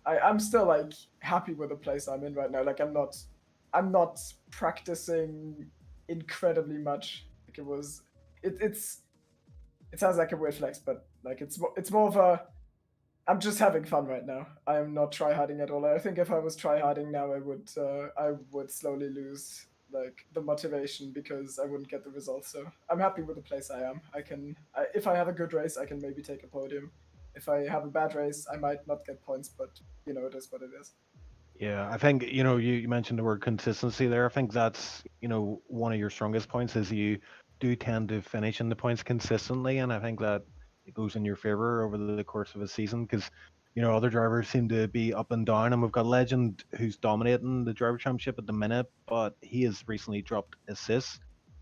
I'm still like happy with the place I'm in right now. Like I'm not practicing incredibly much. Like it sounds like a weird flex, but like it's more of a I'm just having fun right now. I am not tryharding at all. I think if I was tryharding now, I would slowly lose like the motivation because I wouldn't get the results. So I'm happy with the place I am. If I have a good race, I can maybe take a podium. If I have a bad race, I might not get points, but you know, it is what it is. Yeah, I think, you mentioned the word consistency there. I think that's, one of your strongest points is you do tend to finish in the points consistently, and I think that it goes in your favor over the course of a season because, other drivers seem to be up and down, and we've got Legend who's dominating the driver championship at the minute, but he has recently dropped assists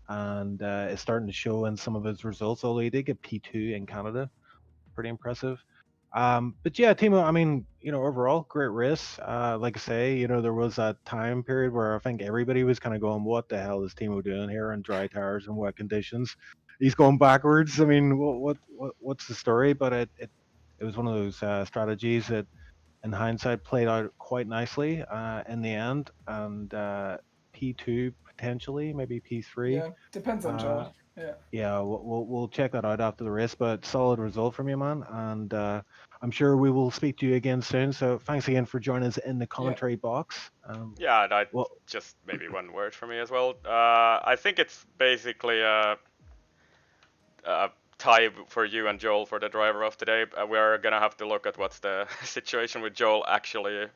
and is starting to show in some of his results, although he did get P2 in Canada. Pretty impressive. But yeah, Timo, I mean, overall, great race. Like I say, there was that time period where I think everybody was kind of going, what the hell is Timo doing here on dry tires and wet conditions? He's going backwards. I mean, what's the story? But it was one of those strategies that, in hindsight, played out quite nicely in the end. And P2 potentially, maybe P3. Yeah, depends on Joel. Yeah. Yeah, we'll check that out after the race, but solid result from you, man. And I'm sure we will speak to you again soon. So thanks again for joining us in the commentary box. Yeah, and just maybe one word for me as well. I think it's basically a tie for you and Joel for the driver of today. We're gonna have to look at what's the situation with Joel actually,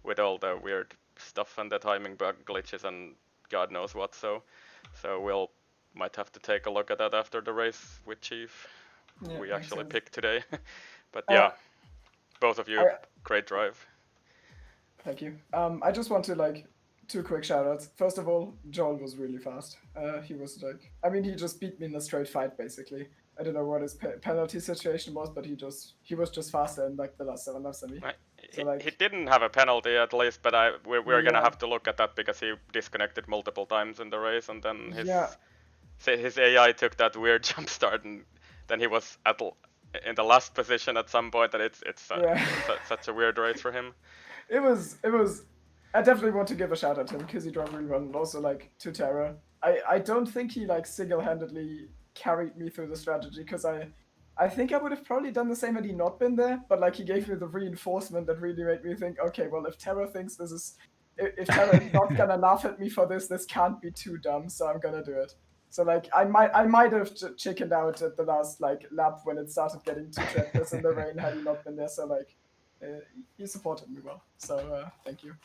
with all the weird stuff and the timing bug glitches and God knows what. So we'll might have to take a look at that after the race with Chief. Yeah, We actually sense. picked today. But yeah, both of you, great drive. Thank you. I just want to 2 quick shoutouts. First of all, Joel was really fast. He was he just beat me in a straight fight basically. I don't know what his penalty situation was, but he was just faster in the last 7 laps than me. He didn't have a penalty at least, but we're gonna have to look at that because he disconnected multiple times in the race, and then his AI took that weird jump start, and then he was in the last position at some point, and it's such a weird race for him. It was. I definitely want to give a shout out to him because he drove really well, and also to Terra. I don't think he single-handedly carried me through the strategy because I think I would have probably done the same had he not been there, but he gave me the reinforcement that really made me think, okay, well, if Terra thinks if Terra is not gonna laugh at me for this can't be too dumb, so I'm gonna do it. So I might have chickened out at the last lap when it started getting too treacherous in the rain had he not been there. So You supported me well, so thank you.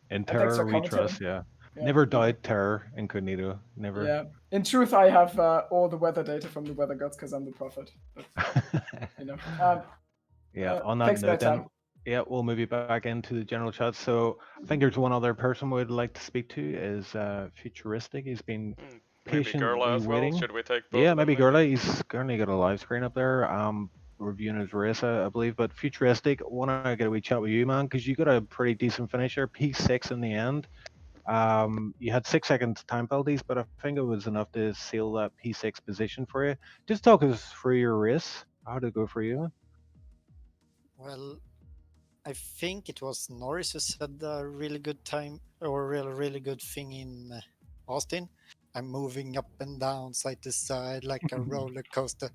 In And thanks terror for we commentating. trust, yeah. Yeah. Never doubt terror incognito. Never. Yeah. In truth, I have all the weather data from the weather gods because I'm the prophet. But, you know. Yeah, on that Thanks, note then, Bedtime. yeah, we'll move you back into the general chat. So I think there's one other person we'd like to speak to is Futuristic. He's been Maybe Gerla patiently as well. waiting. Should we take both Yeah, of them? maybe Gerla. He's currently got a live screen up there, reviewing his race, I believe. But Futuristic, want to get a wee chat with you, man, because you got a pretty decent finisher, P6 in the end. You had 6 seconds time penalties, but I think it was enough to seal that P6 position for you. Just talk us through your race. How did it go for you? Well, I think it was Norris who said a really good time or a really good thing in Austin. I'm moving up and down, side to side, like a roller coaster.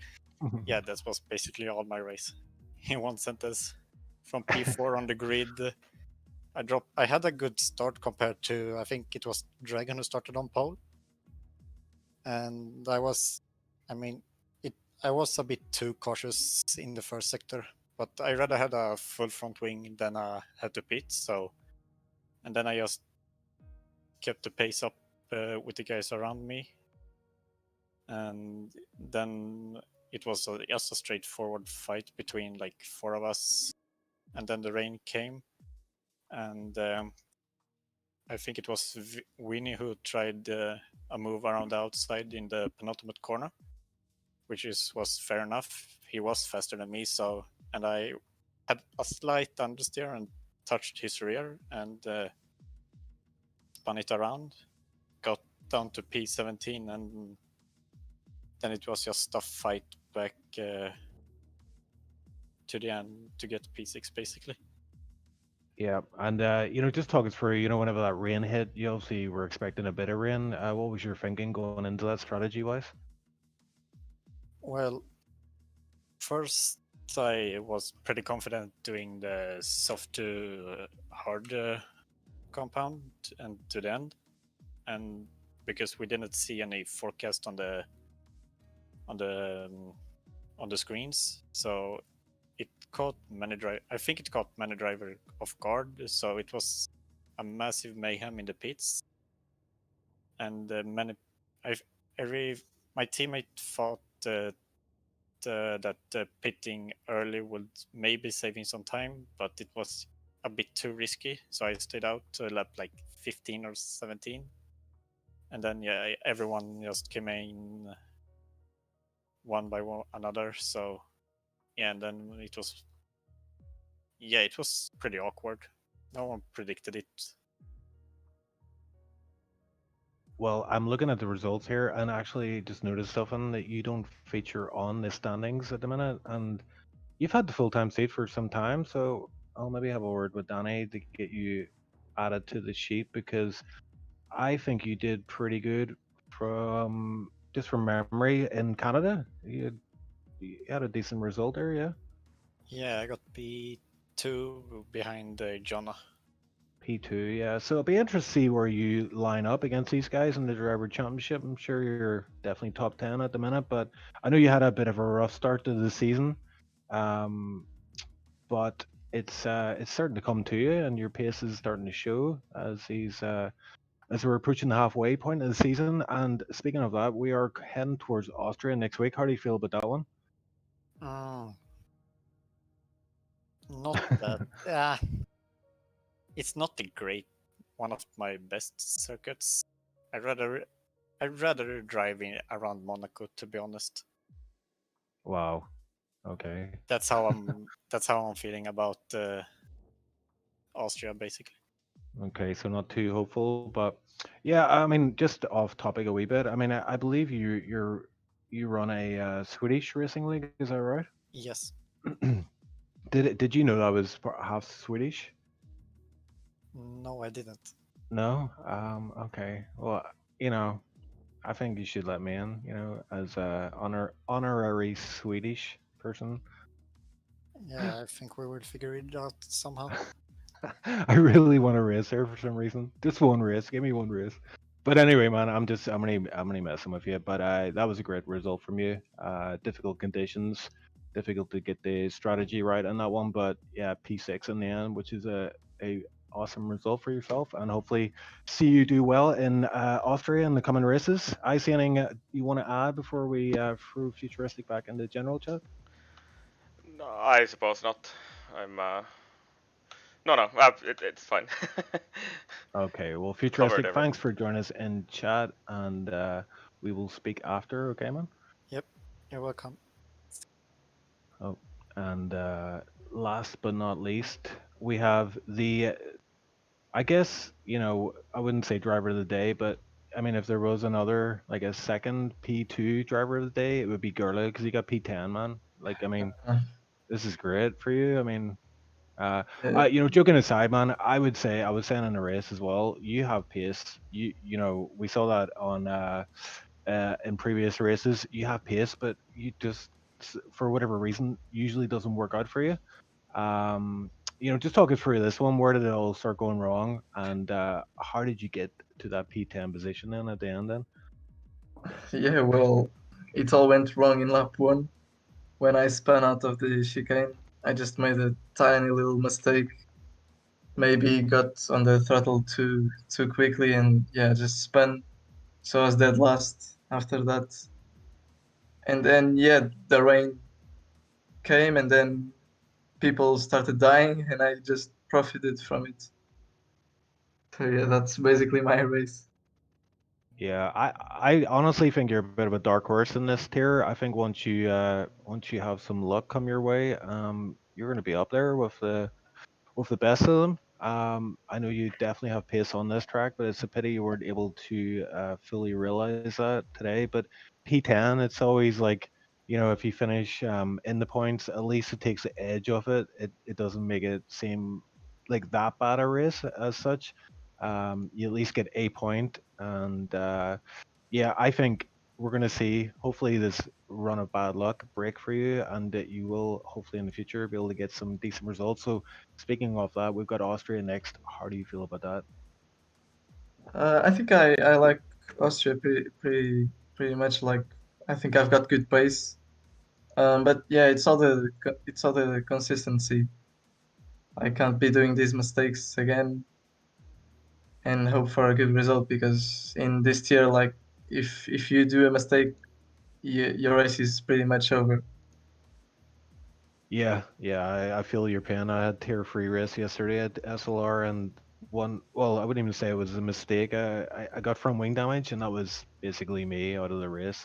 Yeah, that was basically all my race in one sentence. From P4 on the grid, I had a good start compared to, I think it was Dragon who started on pole, and I was a bit too cautious in the first sector. But I rather had a full front wing than I had to pit, and then I just kept the pace up with the guys around me, and then it was just a straightforward fight between like 4 of us, and then the rain came, and I think it was Winnie who tried a move around the outside in the penultimate corner, which was fair enough. He was faster than me, and I had a slight understeer and touched his rear and spun it around, got down to P17, and then it was just a fight back to the end to get P6 basically. Yeah, and just talk us through, whenever that rain hit, you obviously were expecting a bit of rain. What was your thinking going into that strategy-wise? Well, first I was pretty confident doing the soft to hard compound and to the end, and because we didn't see any forecast on the screens, so it caught I think it caught many driver off guard, so it was a massive mayhem in the pits, and my teammate thought that pitting early would maybe saving some time, but it was a bit too risky, so I stayed out to lap like 15 or 17, and then everyone just came in one by one another, so and then it was pretty awkward. No one predicted it. Well, I'm looking at the results here and actually just noticed something that you don't feature on the standings at the minute, and you've had the full-time seat for some time, so I'll maybe have a word with Danny to get you added to the sheet, because I think you did pretty good from memory in Canada. You had a decent result there, yeah? Yeah, I got P2 behind Jonna. P2, yeah. So it'll be interesting to see where you line up against these guys in the driver championship. I'm sure you're definitely top 10 at the minute, but I know you had a bit of a rough start to the season. But it's starting to come to you, and your pace is starting to show as we're approaching the halfway point of the season. And speaking of that, we are heading towards Austria next week. How do you feel about that one? Not that. It's not one of my best circuits. I'd rather drive around Monaco, to be honest. Wow. Okay. That's how I'm feeling about Austria, basically. Okay, so not too hopeful, but yeah, I mean, just off topic a wee bit. I mean, I believe you run a Swedish racing league, is that right? Yes. Did you know that I was half Swedish? No, I didn't. No? Okay. Well, I think you should let me in, as a honorary Swedish person. Yeah, I think we will figure it out somehow. I really want to race there for some reason. Just one race. Give me one race. But anyway, man, I'm only messing with you. But that was a great result from you. Difficult conditions. difficult to get the strategy right on that one, but yeah, P6 in the end, which is a awesome result for yourself, and hopefully see you do well in Austria in the coming races. I see anything you want to add before we throw Futuristic back into general chat? No, I suppose not. I'm no, it's fine. Okay, well, Covered Futuristic, everything. thanks for joining us in chat, and we will speak after, okay, man? Yep, you're welcome. Oh, and last but not least, we have the, I guess, you know, I wouldn't say driver of the day, but I mean, if there was another, like a second P2 driver of the day, it would be Gerla, because he got P10, man. Like, I mean, this is great for you. I mean, you know, joking aside, man, I would say I was saying in the race as well. You have pace. You know, we saw that on in previous races. You have pace, but you just for whatever reason usually doesn't work out for you. Um, you know, just talk us through this one. Where did it all start going wrong, and how did you get to that P10 position then at the end? Then Yeah, well, it all went wrong in lap 1 when I spun out of the chicane. I just made a tiny little mistake. Maybe got on the throttle too quickly, and yeah, just spun. So I was dead last after that. And then yeah, the rain came, and then people started dying, and I just profited from it. So yeah, that's basically my race. yeah, I honestly think you're a bit of a dark horse in this tier. I think once you have some luck come your way, you're going to be up there with the best of them. I know you definitely have pace on this track, but it's a pity you weren't able to fully realize that today. But P10, it's always like, you know, if you finish in the points, at least it takes the edge off it. It doesn't make it seem like that bad a race as such. You at least get a point, and yeah, I think we're going to see hopefully this run of bad luck break for you, and that you will hopefully in the future be able to get some decent results. So speaking of that, we've got Austria next. How do you feel about that? I think I like Austria pretty much. Like I think I've got good pace. But yeah, it's all the consistency. I can't be doing these mistakes again and hope for a good result, because in this tier, like if you do a mistake, your race is pretty much over. Yeah, I feel your pain. I had tier free race yesterday at SLR, and well, I wouldn't even say it was a mistake. I got front wing damage, and that was basically me out of the race.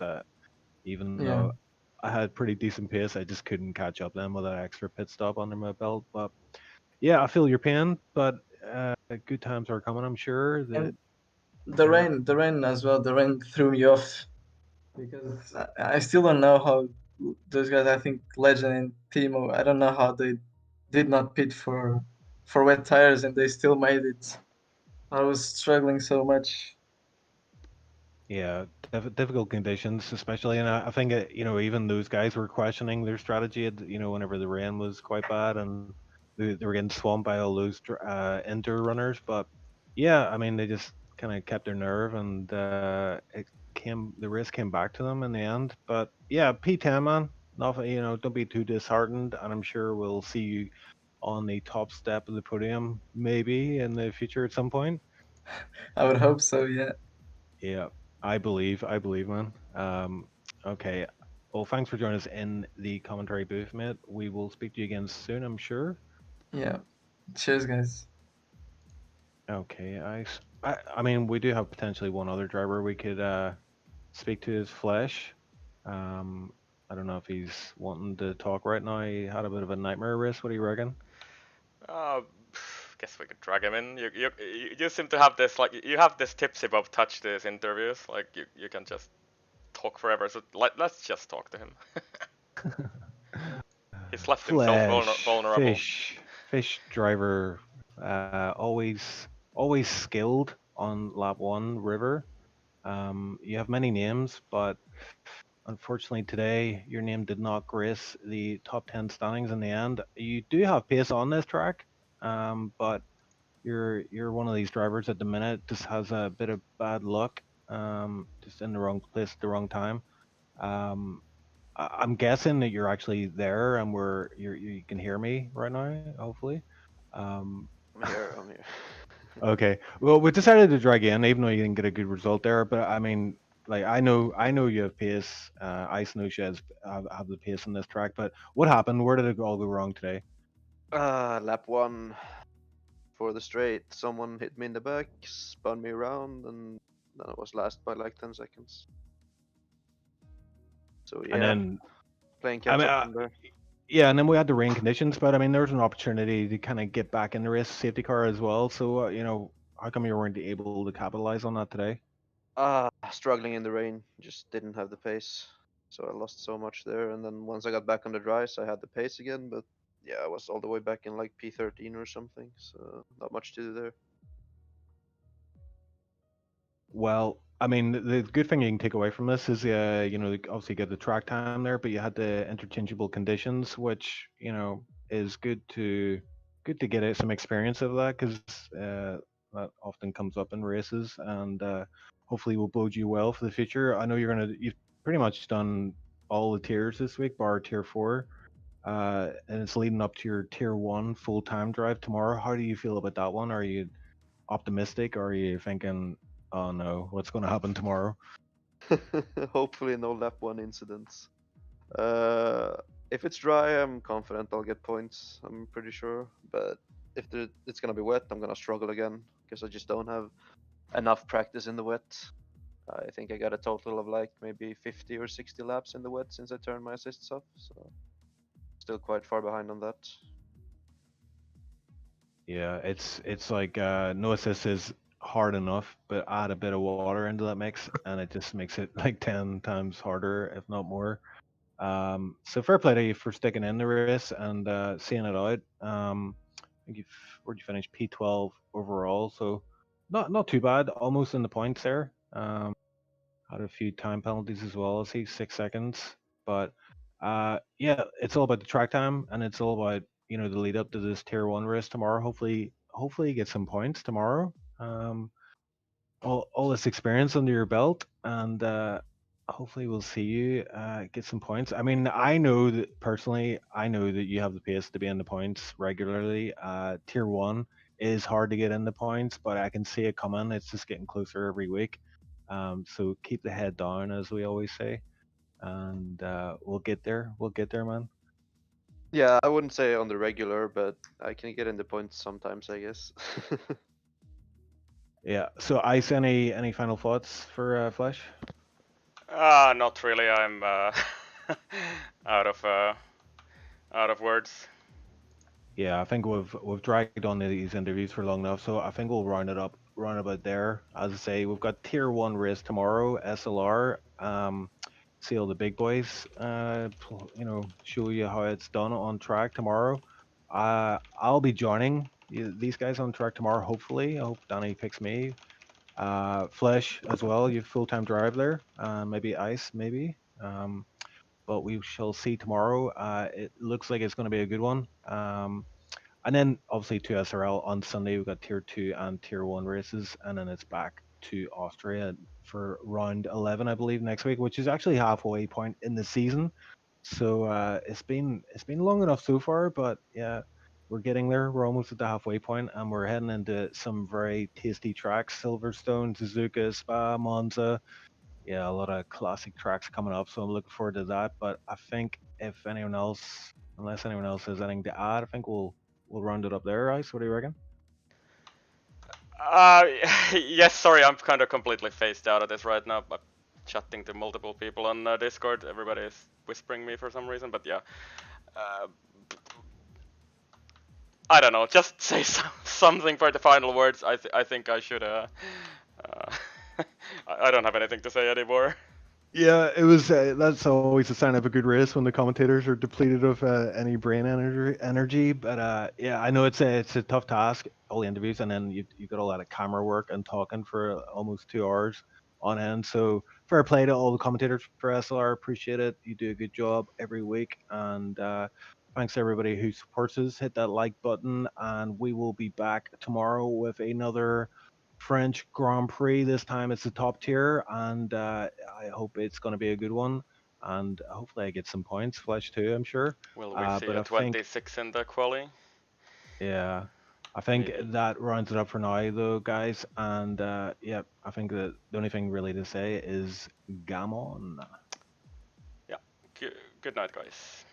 Even Yeah. though I had pretty decent pace, I just couldn't catch up then with that extra pit stop under my belt. But yeah, I feel your pain, but good times are coming, I'm sure. And the rain as well. The rain threw me off, because I still don't know how those guys. I think Legend and Timo. I don't know how they did not pit for wet tires, and they still made it. I was struggling so much. Yeah, difficult conditions, especially, and I think you know, even those guys were questioning their strategy. You know, whenever the rain was quite bad, and they were getting swamped by all those indoor runners. But yeah, I mean, they just kind of kept their nerve, and the race came back to them in the end. But yeah, P10, man, nothing. You know, don't be too disheartened, and I'm sure we'll see you on the top step of the podium maybe in the future at some point. I would hope so. Yeah. Yeah, I believe, man. Okay. Well, thanks for joining us in the commentary booth, mate. We will speak to you again soon, I'm sure. Yeah. Cheers, guys. Okay, I mean, we do have potentially one other driver we could speak to, his Flesh. I don't know if he's wanting to talk right now. He had a bit of a nightmare race. What do you reckon? Guess we could drag him in. You seem to have this, like, you have this tipsy Bob touch these interviews. Like, you can just talk forever. So let's just talk to him. He's left himself vulnerable. Fish driver, always skilled on lap 1 river. You have many names, but unfortunately today your name did not grace the top 10 standings in the end. You do have pace on this track, but you're one of these drivers at the minute just has a bit of bad luck, just in the wrong place at the wrong time. Um, I'm guessing that you're actually there and you can hear me right now, hopefully. Um, I'm here. okay. Well, we decided to drag you in, even though you didn't get a good result there. But I mean, like I know you have pace. Ice knows you have the pace on this track. But what happened? Where did it all go wrong today? Lap 1 for the straight. Someone hit me in the back, spun me around, and then I was last by like 10 seconds. So yeah, And then playing I catch mean, up from there. yeah, and then we had the rain conditions. But I mean, there was an opportunity to kind of get back in the race, safety car as well. So you know, how come you weren't able to capitalize on that today? Struggling in the rain, just didn't have the pace. So I lost so much there, and then once I got back on the dries, I had the pace again, but yeah, I was all the way back in like P13 or something, so not much to do there. Well, I mean, the good thing you can take away from this is, you know, obviously you get the track time there, but you had the interchangeable conditions, which you know is good to get some experience of that because that often comes up in races, and hopefully will bode you well for the future. I know you've pretty much done all the tiers this week, bar tier 4, and it's leading up to your tier 1 full time drive tomorrow. How do you feel about that one? Are you optimistic, or are you thinking, oh no, what's going to happen tomorrow? Hopefully no lap 1 incidents. If it's dry, I'm confident I'll get points. I'm pretty sure. But if it's gonna be wet, I'm gonna struggle again because I just don't have enough practice in the wet. I think I got a total of like maybe 50 or 60 laps in the wet since I turned my assists off. So still quite far behind on that. Yeah, it's like no assist is hard enough, but add a bit of water into that mix, and it just makes it like 10 times harder, if not more. So fair play to you for sticking in the race and seeing it out. I think where'd you finish? P12 overall, so not too bad. Almost in the points there. Had a few time penalties as well. I see 6 seconds, but yeah, it's all about the track time, and it's all about you know the lead up to this tier 1 race tomorrow. Hopefully you get some points tomorrow. All this experience under your belt, and hopefully we'll see you get some points. I mean, I know that personally, I know that you have the pace to be in the points regularly. Tier 1 is hard to get in the points, but I can see it coming. It's just getting closer every week. So keep the head down, as we always say, and we'll get there. We'll get there, man. Yeah, I wouldn't say on the regular, but I can get in the points sometimes, I guess. Yeah. So, Ice, any final thoughts for Flesh? Not really. I'm out of words. Yeah, I think we've dragged on these interviews for long enough, so I think we'll round it up, round about there. As I say, we've got tier 1 race tomorrow, SLR. See all the big boys. You know, show you how it's done on track tomorrow. I'll be joining these guys on track tomorrow. Hopefully, I hope Danny picks me. Flesh as well. You have full-time drive there. Maybe Ice, maybe. But we shall see tomorrow. It looks like it's going to be a good one. And then obviously to SRL on Sunday, we've got tier 2 and tier 1 races, and then it's back to Austria for round 11, I believe, next week, which is actually halfway point in the season. So it's been long enough so far, but yeah, we're getting there. We're almost at the halfway point, and we're heading into some very tasty tracks: Silverstone, Suzuka, Spa, Monza. Yeah, a lot of classic tracks coming up, so I'm looking forward to that. But I think unless anyone else has anything to add, I think we'll round it up there, Ice. What do you reckon? Yes, sorry, I'm kind of completely phased out of this right now. I'm chatting to multiple people on Discord. Everybody is whispering me for some reason, but yeah. I don't know. Just say something for the final words. I think I should. I don't have anything to say anymore. Yeah, it was. That's always a sign of a good race when the commentators are depleted of any brain energy. But yeah, I know it's a tough task, all the interviews, and then you got a lot of camera work and talking for almost 2 hours on end. So fair play to all the commentators for SLR. Appreciate it. You do a good job every week, and thanks to everybody who supports us. Hit that like button, and we will be back tomorrow with another French Grand Prix. This time it's the top tier, and I hope it's going to be a good one. and hopefully I get some points. Flash too, I'm sure. Will we see But a I think 26 in the quali? yeah, I think Maybe. that rounds it up for now, though, guys. And yeah, I think that the only thing really to say is game on. Yeah. Good night, guys.